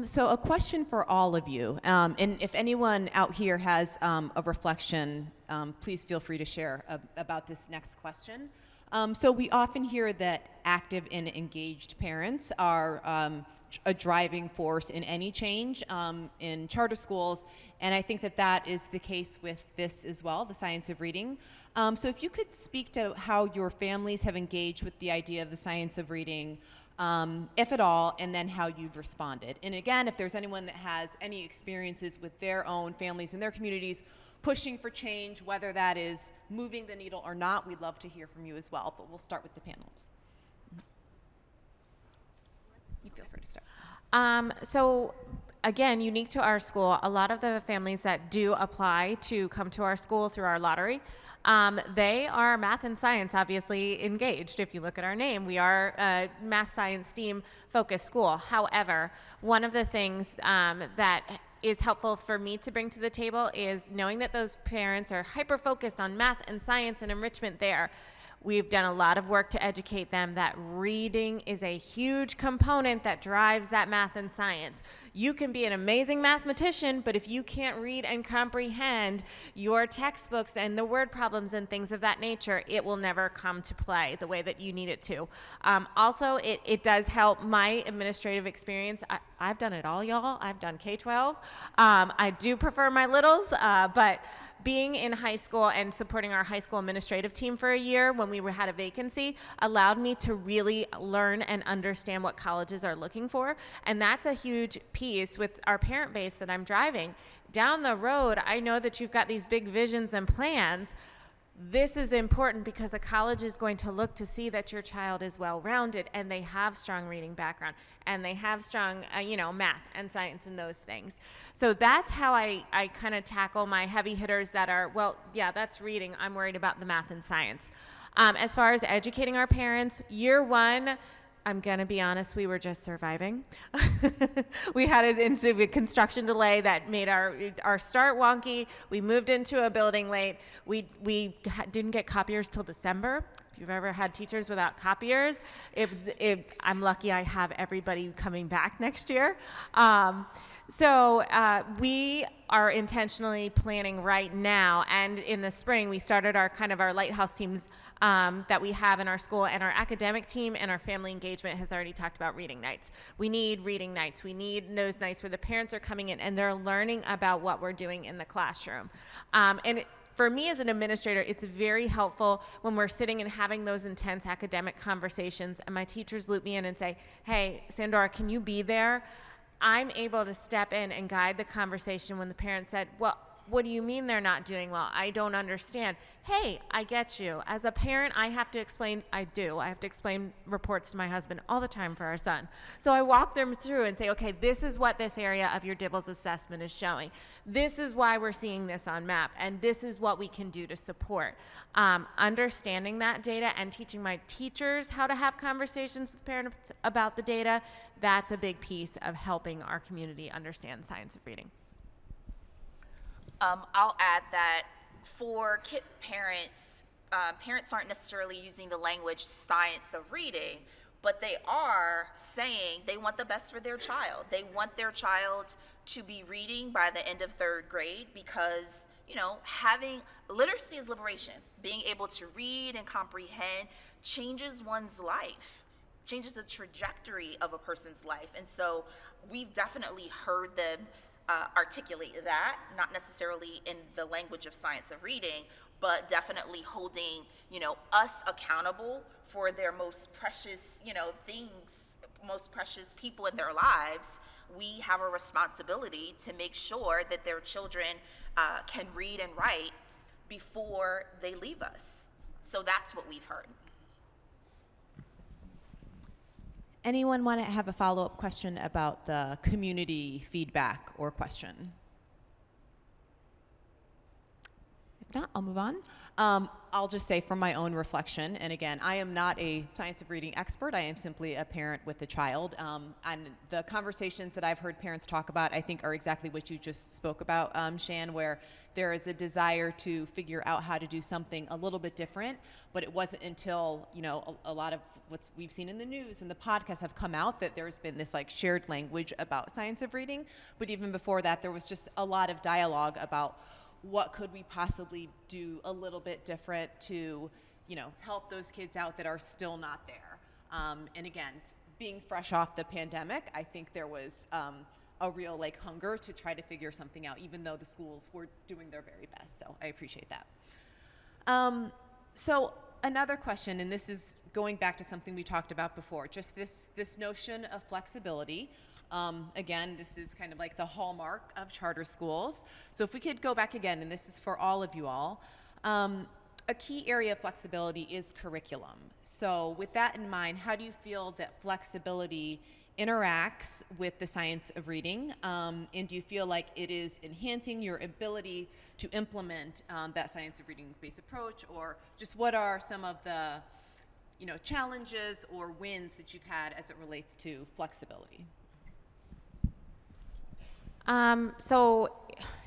So a question for all of you, and if anyone out here has a reflection, please feel free to share about this next question. So we often hear that active and engaged parents are a driving force in any change in charter schools, and I think that is the case with this as well, the science of reading. So if you could speak to how your families have engaged with the idea of the science of reading, if at all, and then how you've responded. And again, if there's anyone that has any experiences with their own families and their communities, pushing for change, whether that is moving the needle or not. We'd love to hear from you as well, but we'll start with the panelists. You feel free to start. So again, unique to our school, a lot of the families that do apply to come to our school through our lottery, they are math and science obviously engaged. If you look at our name, we are a math, science, STEAM focused school. However, one of the things that is helpful for me to bring to the table is knowing that those parents are hyper focused on math and science and enrichment there. We've done a lot of work to educate them that reading is a huge component that drives that math and science. You can be an amazing mathematician, but if you can't read and comprehend your textbooks and the word problems and things of that nature, it will never come to play the way that you need it to. Also, it does help my administrative experience. I've done it all, y'all. I've done K-12. I do prefer my littles, but being in high school and supporting our high school administrative team for a year when we had a vacancy allowed me to really learn and understand what colleges are looking for. And that's a huge piece with our parent base that I'm driving. Down the road, I know that you've got these big visions and plans. This is important because a college is going to look to see that your child is well-rounded and they have strong reading background and they have strong, math and science and those things. So that's how I kind of tackle my heavy hitters that are, well, yeah, that's reading. I'm worried about the math and science. As far as educating our parents, year one, I'm going to be honest, we were just surviving. We had it into a construction delay that made our start wonky. We moved into a building late. We didn't get copiers till December. If you've ever had teachers without copiers, I'm lucky I have everybody coming back next year. So we are intentionally planning right now, and in the spring we started our lighthouse teams that we have in our school, and our academic team and our family engagement has already talked about reading nights. We need reading nights. We need those nights where the parents are coming in and they're learning about what we're doing in the classroom. For me as an administrator, it's very helpful when we're sitting and having those intense academic conversations and my teachers loop me in and say, hey, Sandora, can you be there? I'm able to step in and guide the conversation when the parent said, well, what do you mean they're not doing well? I don't understand. Hey, I get you. As a parent, I have to explain reports to my husband all the time for our son. So I walk them through and say, okay, this is what this area of your Dibbles assessment is showing. This is why we're seeing this on MAP, and this is what we can do to support. Understanding that data and teaching my teachers how to have conversations with parents about the data, that's a big piece of helping our community understand science of reading. I'll add that for KIPP parents, parents aren't necessarily using the language science of reading, but they are saying they want the best for their child. They want their child to be reading by the end of third grade because, having literacy is liberation. Being able to read and comprehend changes one's life, changes the trajectory of a person's life. And so we've definitely heard them articulate that, not necessarily in the language of science of reading, but definitely holding, us accountable for their most precious, things, most precious people in their lives. We have a responsibility to make sure that their children can read and write before they leave us. So that's what we've heard. Anyone want to have a follow-up question about the community feedback or question? If not, I'll move on. I'll just say from my own reflection, and again, I am not a science of reading expert. I am simply a parent with a child. And the conversations that I've heard parents talk about, I think, are exactly what you just spoke about, Shan, where there is a desire to figure out how to do something a little bit different, but it wasn't until, a lot of what we've seen in the news and the podcasts have come out that there's been this shared language about science of reading. But even before that, there was just a lot of dialogue about what could we possibly do a little bit different to, help those kids out that are still not there. And again, being fresh off the pandemic, I think there was a real hunger to try to figure something out, even though the schools were doing their very best. So I appreciate that. So another question, and this is going back to something we talked about before, just this notion of flexibility. Again, this is kind of like the hallmark of charter schools. So if we could go back again, and this is for all of you all, a key area of flexibility is curriculum. So with that in mind, how do you feel that flexibility interacts with the science of reading? And do you feel like it is enhancing your ability to implement that science of reading-based approach, or just what are some of the challenges or wins that you've had as it relates to flexibility? So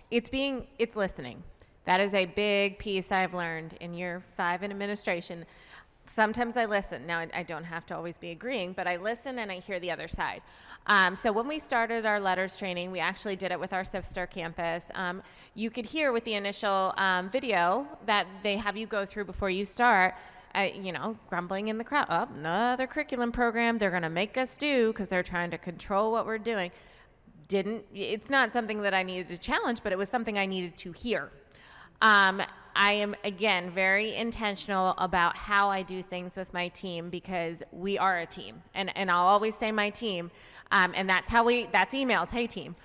it's listening. That is a big piece I've learned in year 5 in administration. Sometimes I listen. Now, I don't have to always be agreeing, but I listen and I hear the other side. So when we started our letters training, we actually did it with our Star campus. You could hear with the initial video that they have you go through before you start, grumbling in the crowd. Oh, another curriculum program they're going to make us do because they're trying to control what we're doing. It's not something that I needed to challenge, but it was something I needed to hear. I am, again, very intentional about how I do things with my team because we are a team. And I'll always say my team. And that's emails, hey team.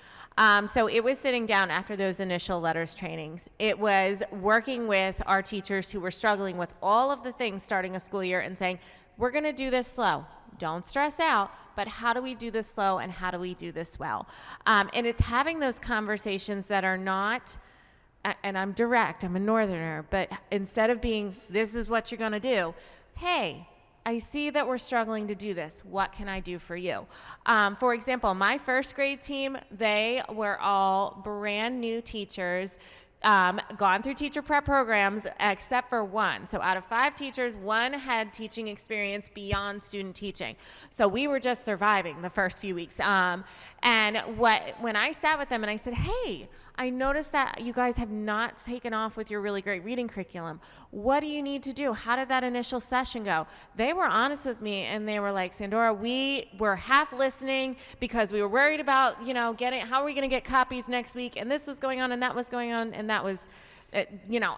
So it was sitting down after those initial letters trainings. It was working with our teachers who were struggling with all of the things starting a school year and saying, we're going to do this slow. Don't stress out, but how do we do this slow and how do we do this well? And it's having those conversations that are not, and I'm direct, I'm a northerner, but instead of being, this is what you're going to do, hey, I see that we're struggling to do this. What can I do for you? For example, my first grade team, they were all brand new teachers, gone through teacher prep programs except for one. So out of 5 teachers, 1 had teaching experience beyond student teaching. So we were just surviving the first few weeks. And when I sat with them and I said, hey, I noticed that you guys have not taken off with your really great reading curriculum. What do you need to do? How did that initial session go? They were honest with me and they were like, Sandora, we were half listening because we were worried about, how are we going to get copies next week? And this was going on and that was going on and that was,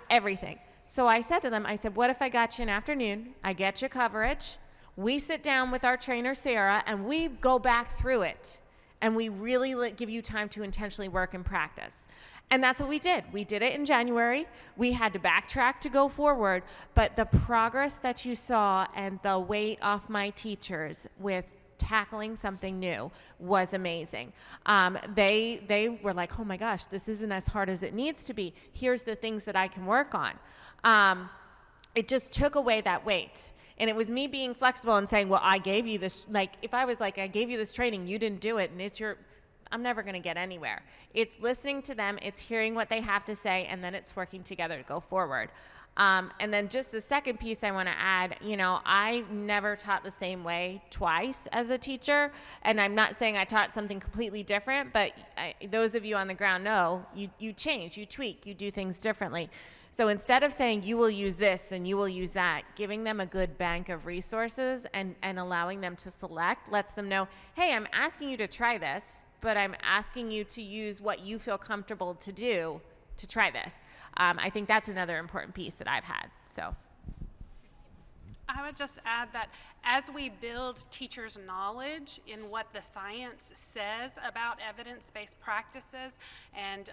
everything. So I said to them, what if I got you an afternoon? I get you coverage. We sit down with our trainer, Sarah, and we go back through it. And we really give you time to intentionally work and practice. And that's what we did. We did it in January. We had to backtrack to go forward. But the progress that you saw and the weight off my teachers with tackling something new was amazing. They were like, oh my gosh, this isn't as hard as it needs to be. Here's the things that I can work on. It just took away that weight. And it was me being flexible and saying, well, I gave you this, if I was like, I gave you this training, you didn't do it, and I'm never going to get anywhere. It's listening to them, it's hearing what they have to say, and then it's working together to go forward. And then just the second piece I want to add, I never taught the same way twice as a teacher, and I'm not saying I taught something completely different, but those of you on the ground know you change, you tweak, you do things differently. So instead of saying you will use this and you will use that, giving them a good bank of resources and allowing them to select lets them know, hey, I'm asking you to try this, but I'm asking you to use what you feel comfortable to do to try this. I think that's another important piece that I've had. So I would just add that as we build teachers' knowledge in what the science says about evidence-based practices and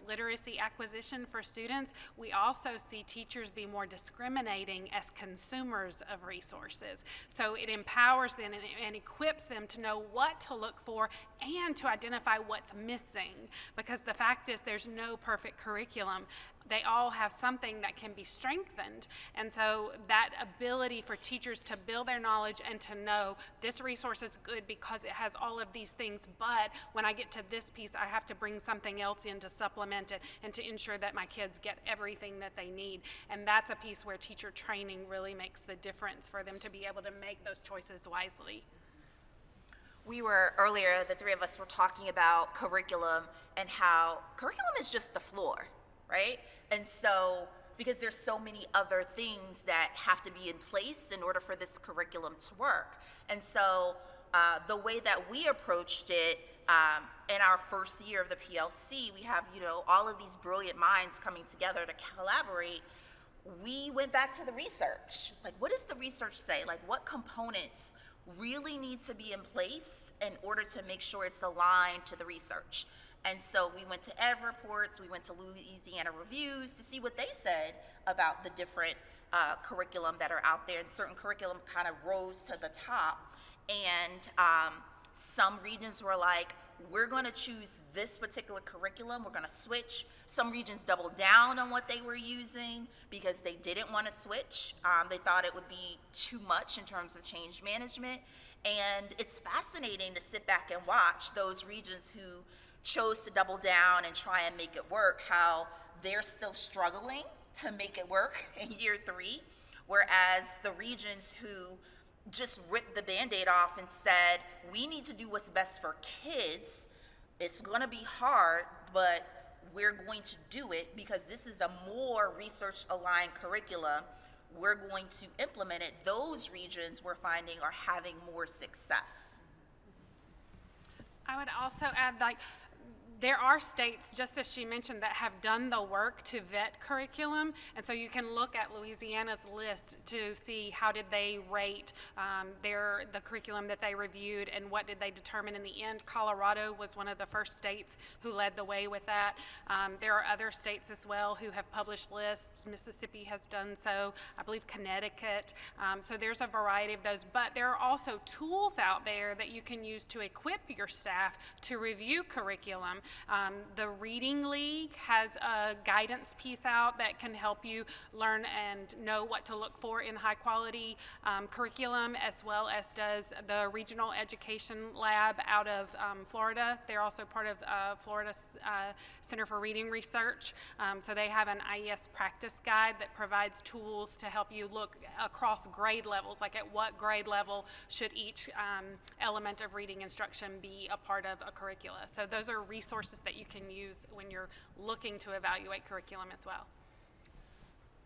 literacy acquisition for students, we also see teachers be more discriminating as consumers of resources. So it empowers them and equips them to know what to look for and to identify what's missing, because the fact is there's no perfect curriculum. They all have something that can be strengthened. And so that ability for teachers to build their knowledge and to know this resource is good because it has all of these things, but when I get to this piece, I have to bring something else in to supplement it and to ensure that my kids get everything that they need. And that's a piece where teacher training really makes the difference for them to be able to make those choices wisely. We were earlier, the 3 of us were talking about curriculum and how curriculum is just the floor, right? And so, because there's so many other things that have to be in place in order for this curriculum to work. And so, the way that we approached it in our first year of the PLC, we have, all of these brilliant minds coming together to collaborate. We went back to the research. Like, what does the research say? Like, what components really need to be in place in order to make sure it's aligned to the research. And so we went to Ed Reports, we went to Louisiana Reviews to see what they said about the different curriculum that are out there, and certain curriculum kind of rose to the top. And some regions were like, we're going to choose this particular curriculum, we're going to switch. Some regions doubled down on what they were using because they didn't want to switch. They thought it would be too much in terms of change management. And it's fascinating to sit back and watch those regions who chose to double down and try and make it work, how they're still struggling to make it work in year 3, whereas the regions who just ripped the Band-Aid off and said, we need to do what's best for kids. It's gonna be hard, but we're going to do it because this is a more research-aligned curriculum. We're going to implement it. Those regions we're finding are having more success. I would also add, like, there are states, just as she mentioned, that have done the work to vet curriculum, and so you can look at Louisiana's list to see how did they rate the curriculum that they reviewed and what did they determine in the end. Colorado was one of the first states who led the way with that. There are other states as well who have published lists. Mississippi has done so, I believe Connecticut. So there's a variety of those, but there are also tools out there that you can use to equip your staff to review curriculum. The Reading League has a guidance piece out that can help you learn and know what to look for in high quality curriculum, as well as does the Regional Education Lab out of Florida. They're also part of Florida's Center for Reading Research. So they have an IES practice guide that provides tools to help you look across grade levels, like at what grade level should each element of reading instruction be a part of a curricula. So those are resources that you can use when you're looking to evaluate curriculum as well.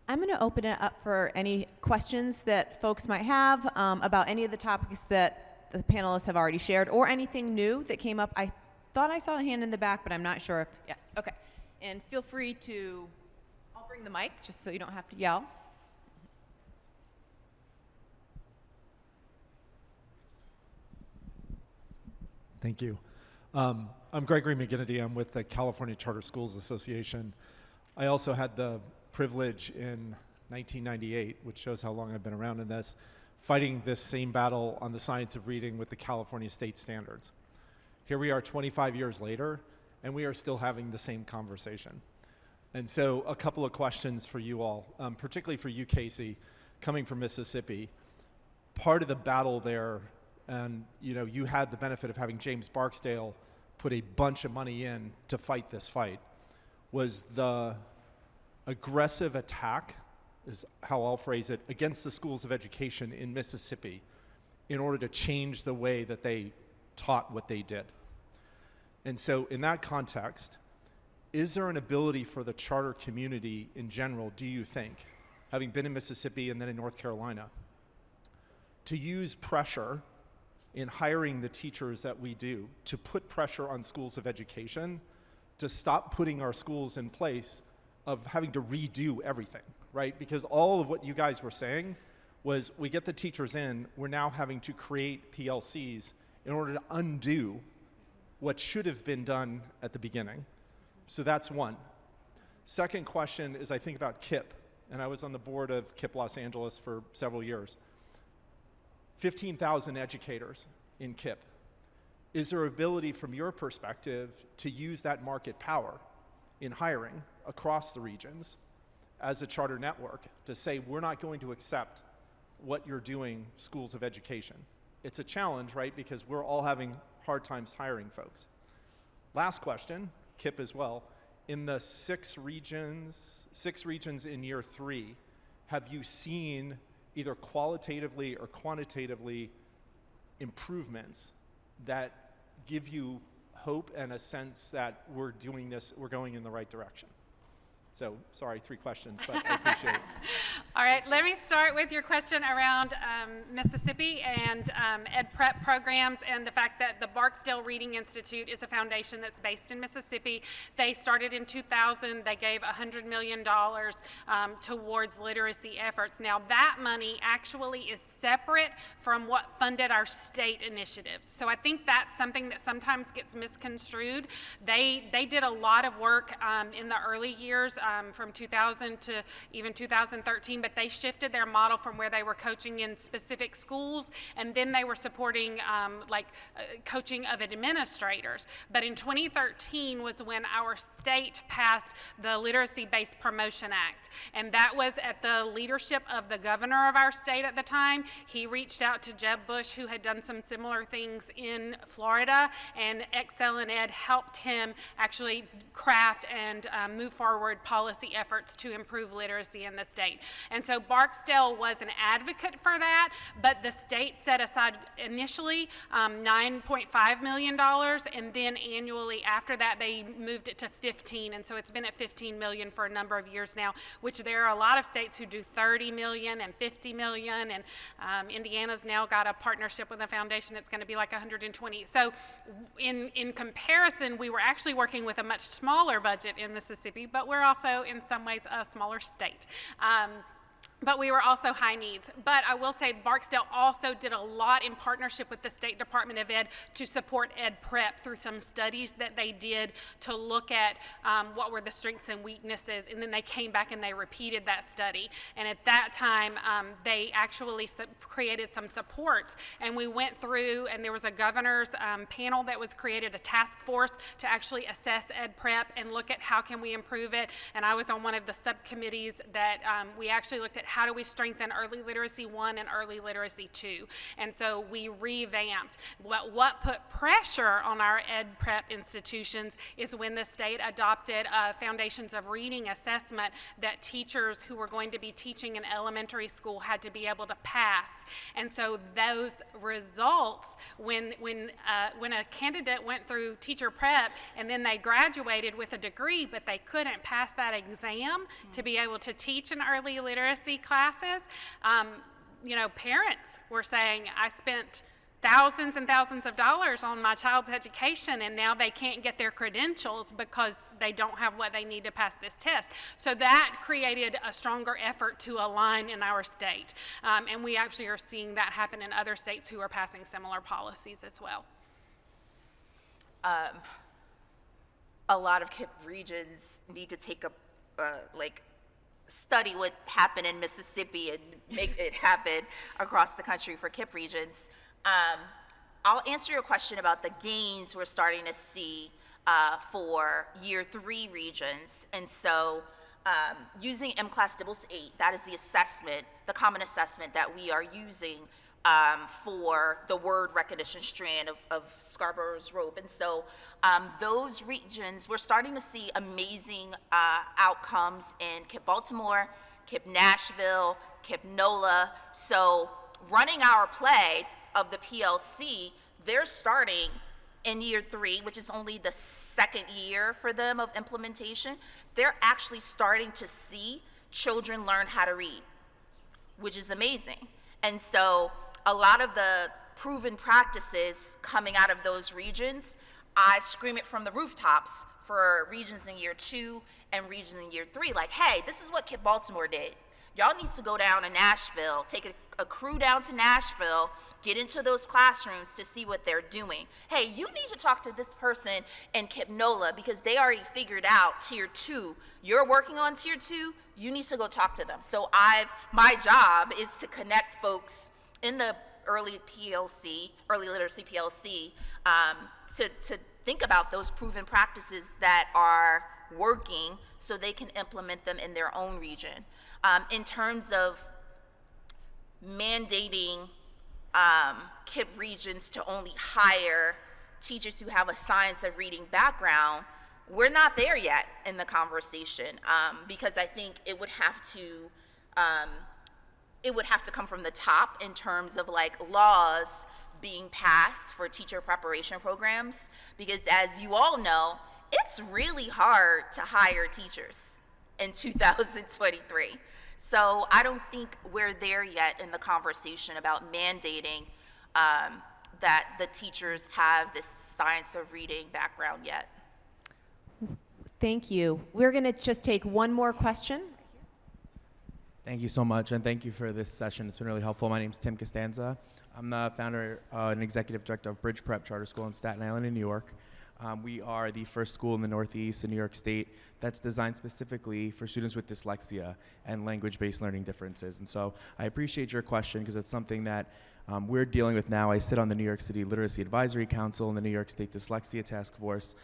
I'm going to open it up for any questions that folks might have about any of the topics that the panelists have already shared, or anything new that came up. I thought I saw a hand in the back, but I'm not sure if, yes, okay. And feel free to, I'll bring the mic just so you don't have to yell. Thank you. I'm Gregory McGinnity. I'm with the California Charter Schools Association. I also had the privilege in 1998, which shows how long I've been around in this, fighting this same battle on the science of reading with the California state standards. Here we are 25 years later, and we are still having the same conversation. And so a couple of questions for you all, particularly for you, Casey, coming from Mississippi. Part of the battle there, and you had the benefit of having James Barksdale put a bunch of money in to fight this fight, was the aggressive attack, is how I'll phrase it, against the schools of education in Mississippi in order to change the way that they taught what they did. And so in that context, is there an ability for the charter community in general, do you think, having been in Mississippi and then in North Carolina, to use pressure in hiring the teachers that we do, to put pressure on schools of education to stop putting our schools in place of having to redo everything, right? Because all of what you guys were saying was, we get the teachers in, we're now having to create PLCs in order to undo what should have been done at the beginning. So that's one. Second question is, I think about KIPP, and I was on the board of KIPP Los Angeles for several years. 15,000 educators in KIPP. Is there ability from your perspective to use that market power in hiring across the regions as a charter network to say, we're not going to accept what you're doing, schools of education? It's a challenge, right? Because we're all having hard times hiring folks. Last question, KIPP as well. In the six regions in year 3, have you seen either qualitatively or quantitatively improvements that give you hope and a sense that we're doing this, we're going in the right direction? So sorry, 3 questions, but I appreciate it. All right, let me start with your question around Mississippi and ed prep programs and the fact that the Barksdale Reading Institute is a foundation that's based in Mississippi. They started in 2000. They gave $100 million towards literacy efforts. Now, that money actually is separate from what funded our state initiatives. So I think that's something that sometimes gets misconstrued. They did a lot of work in the early years, from 2000 to even 2013, but they shifted their model from where they were coaching in specific schools, and then they were supporting coaching of administrators. But in 2013 was when our state passed the Literacy-Based Promotion Act, and that was at the leadership of the governor of our state at the time. He reached out to Jeb Bush, who had done some similar things in Florida, and Excel and Ed helped him actually craft and move forward policy efforts to improve literacy in the state. And so Barksdale was an advocate for that, but the state set aside initially $9.5 million, and then annually after that they moved it to 15, and so it's been at 15 million for a number of years now, which there are a lot of states who do 30 million and 50 million, and Indiana's now got a partnership with a foundation that's going to be like 120. So in comparison, we were actually working with a much smaller budget in Mississippi, but we're also in some ways a smaller state. But we were also high needs. But I will say Barksdale also did a lot in partnership with the State Department of Ed to support ed prep through some studies that they did to look at what were the strengths and weaknesses, and then they came back and they repeated that study. And at that time, they actually created some supports, and we went through, and there was a governor's panel that was created, a task force to actually assess ed prep and look at how can we improve it. And I was on one of the subcommittees that we actually looked at how do we strengthen early literacy 1 and early literacy 2. And so we revamped. What put pressure on our ed prep institutions is when the state adopted foundations of reading assessment that teachers who were going to be teaching in elementary school had to be able to pass. And so those results, when a candidate went through teacher prep and then they graduated with a degree, but they couldn't pass that exam to be able to teach in early literacy classes, parents were saying, I spent thousands and thousands of dollars on my child's education, and now they can't get their credentials because they don't have what they need to pass this test. So that created a stronger effort to align in our state. And we actually are seeing that happen in other states who are passing similar policies as well. A lot of KIPP regions need to take study what happened in Mississippi and make it happen across the country for KIPP regions. I'll answer your question about the gains we're starting to see for year 3 regions. And so using MCLAS DIBELS 8, that is the assessment, the common assessment that we are using for the word recognition strand of Scarborough's rope. And so those regions, we're starting to see amazing outcomes in KIPP Baltimore, KIPP Nashville, KIPP NOLA. So running our play of the PLC, they're starting in year 3, which is only the 2nd year for them of implementation. They're actually starting to see children learn how to read, which is amazing. And so a lot of the proven practices coming out of those regions, I scream it from the rooftops for regions in year 2 and regions in year 3, like, hey, this is what KIPP Baltimore did. Y'all need to go down to Nashville, take a crew down to Nashville, get into those classrooms to see what they're doing. Hey, you need to talk to this person in KIPP NOLA because they already figured out tier 2. You're working on tier 2, you need to go talk to them. So my job is to connect folks in the early literacy PLC, to think about those proven practices that are working so they can implement them in their own region. In terms of mandating KIPP regions to only hire teachers who have a science of reading background, we're not there yet in the conversation, because I think it would have to come from the top in terms of laws being passed for teacher preparation programs, because as you all know, it's really hard to hire teachers. in 2023. So I don't think we're there yet in the conversation about mandating that the teachers have this science of reading background yet. Thank you. We're going to just take one more question. Thank you so much, and thank you for this session. It's been really helpful. My name is Tim Costanza. I'm the founder and executive director of Bridge Prep Charter School in Staten Island in New York. We are the first school in the Northeast in New York State that's designed specifically for students with dyslexia and language-based learning differences. And so I appreciate your question because it's something that we're dealing with now. I sit on the New York City Literacy Advisory Council and the New York State Dyslexia Task Force.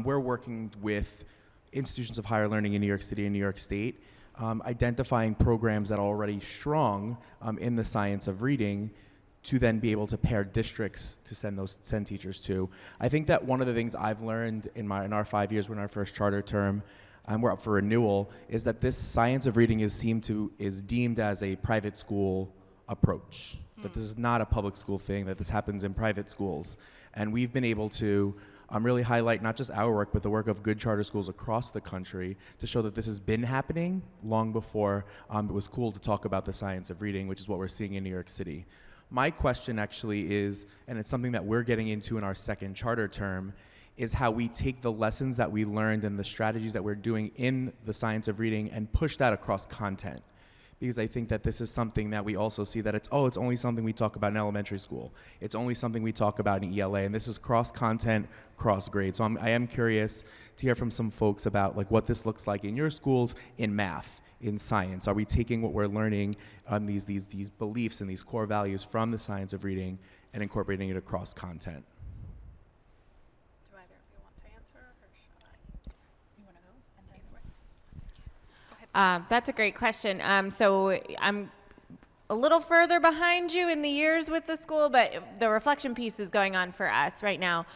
We're working with institutions of higher learning in New York City and New York State, identifying programs that are already strong in the science of reading to then be able to pair districts to send teachers to. I think that one of the things I've learned in our 5 years, we're in our first charter term, and we're up for renewal, is that this science of reading is deemed as a private school approach. That this is not a public school thing, that this happens in private schools. And we've been able to really highlight not just our work, but the work of good charter schools across the country to show that this has been happening long before it was cool to talk about the science of reading, which is what we're seeing in New York City. My question actually is, and it's something that we're getting into in our second charter term, is how we take the lessons that we learned and the strategies that we're doing in the science of reading and push that across content. Because I think that this is something that we also see that it's only something we talk about in elementary school. It's only something we talk about in ELA, and this is cross-content, cross-grade. So I am curious to hear from some folks about like what this looks like in your schools in math, in science. Are we taking what we're learning on these beliefs and these core values from the science of reading and incorporating it across content? Do either of you want to answer, or should I? You want to go? And then That's a great question. So I'm a little further behind you in the years with the school, but the reflection piece is going on for us right now.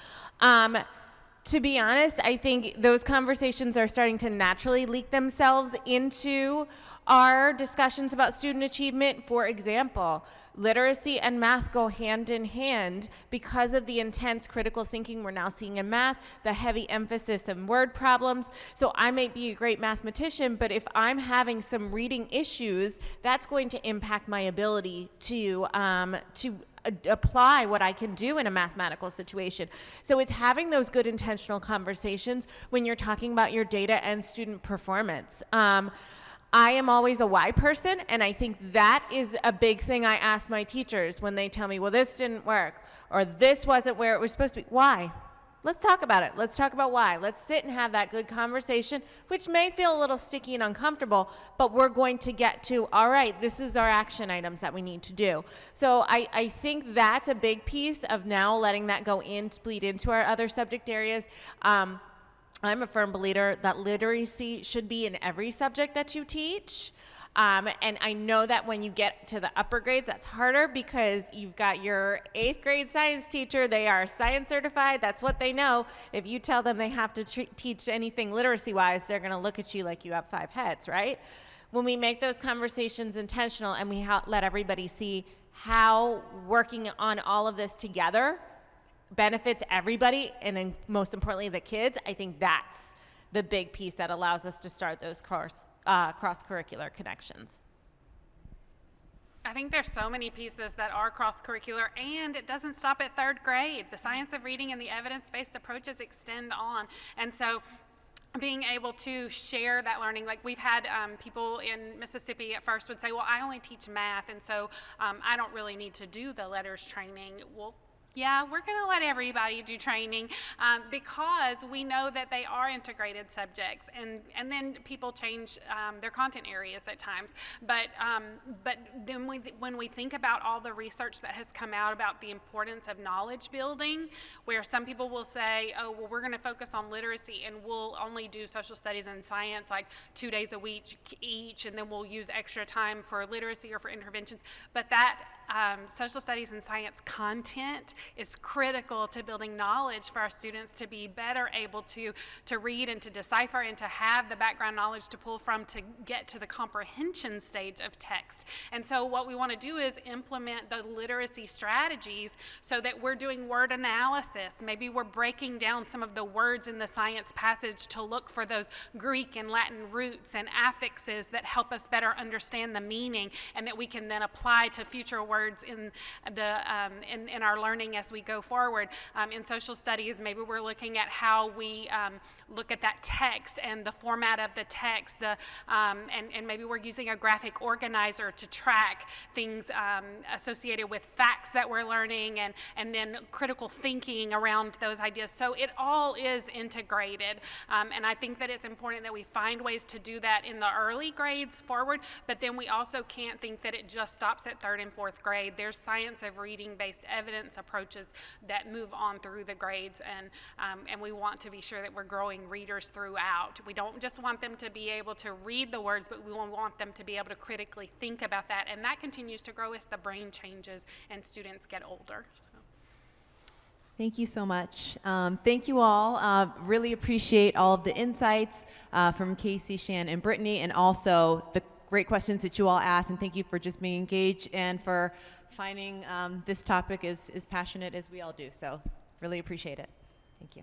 To be honest, I think those conversations are starting to naturally leak themselves into our discussions about student achievement. For example, literacy and math go hand in hand because of the intense critical thinking we're now seeing in math, the heavy emphasis on word problems. So I might be a great mathematician, but if I'm having some reading issues, that's going to impact my ability to apply what I can do in a mathematical situation. So it's having those good intentional conversations when you're talking about your data and student performance. I am always a why person, and I think that is a big thing I ask my teachers when they tell me, well, this didn't work, or this wasn't where it was supposed to be. Why? Let's talk about it. Let's talk about why. Let's sit and have that good conversation, which may feel a little sticky and uncomfortable, but we're going to get to, all right, this is our action items that we need to do. So I think that's a big piece of now letting that bleed into our other subject areas. I'm a firm believer that literacy should be in every subject that you teach. And I know that when you get to the upper grades, that's harder because you've got your 8th grade science teacher. They are science certified. That's what they know. If you tell them they have to teach anything literacy-wise, they're going to look at you like you have 5 heads, right? When we make those conversations intentional and we let everybody see how working on all of this together benefits everybody, and then most importantly, the kids, I think that's the big piece that allows us to start those cross-curricular connections. I think there's so many pieces that are cross-curricular, and it doesn't stop at 3rd grade. The science of reading and the evidence-based approaches extend on. And so being able to share that learning, like we've had people in Mississippi at first would say, well, I only teach math, and so I don't really need to do the letters training. Well, yeah, we're going to let everybody do training because we know that they are integrated subjects, and then people change their content areas at times. But then when we think about all the research that has come out about the importance of knowledge building, where some people will say, oh, well, we're going to focus on literacy and we'll only do social studies and science like 2 days a week each, and then we'll use extra time for literacy or for interventions. But that social studies and science content is critical to building knowledge for our students to be better able to read and to decipher and to have the background knowledge to pull from to get to the comprehension stage of text. And so what we want to do is implement the literacy strategies so that we're doing word analysis. Maybe we're breaking down some of the words in the science passage to look for those Greek and Latin roots and affixes that help us better understand the meaning, and that we can then apply to future words in our learning as we go forward. In social studies, maybe we're looking at how we look at that text and the format of the text, and maybe we're using a graphic organizer to track things associated with facts that we're learning, and then critical thinking around those ideas. So it all is integrated, and I think that it's important that we find ways to do that in the early grades forward, but then we also can't think that it just stops at 3rd and 4th grade. There's science of reading-based evidence approaches that move on through the grades, and we want to be sure that we're growing readers throughout. We don't just want them to be able to read the words, but we want them to be able to critically think about that, and that continues to grow as the brain changes and students get older. So. Thank you so much. Thank you all. Really appreciate all of the insights from Casey, Shan, and Brittany, and also the great questions that you all asked, and thank you for just being engaged and for finding this topic as passionate as we all do. So really appreciate it. Thank you.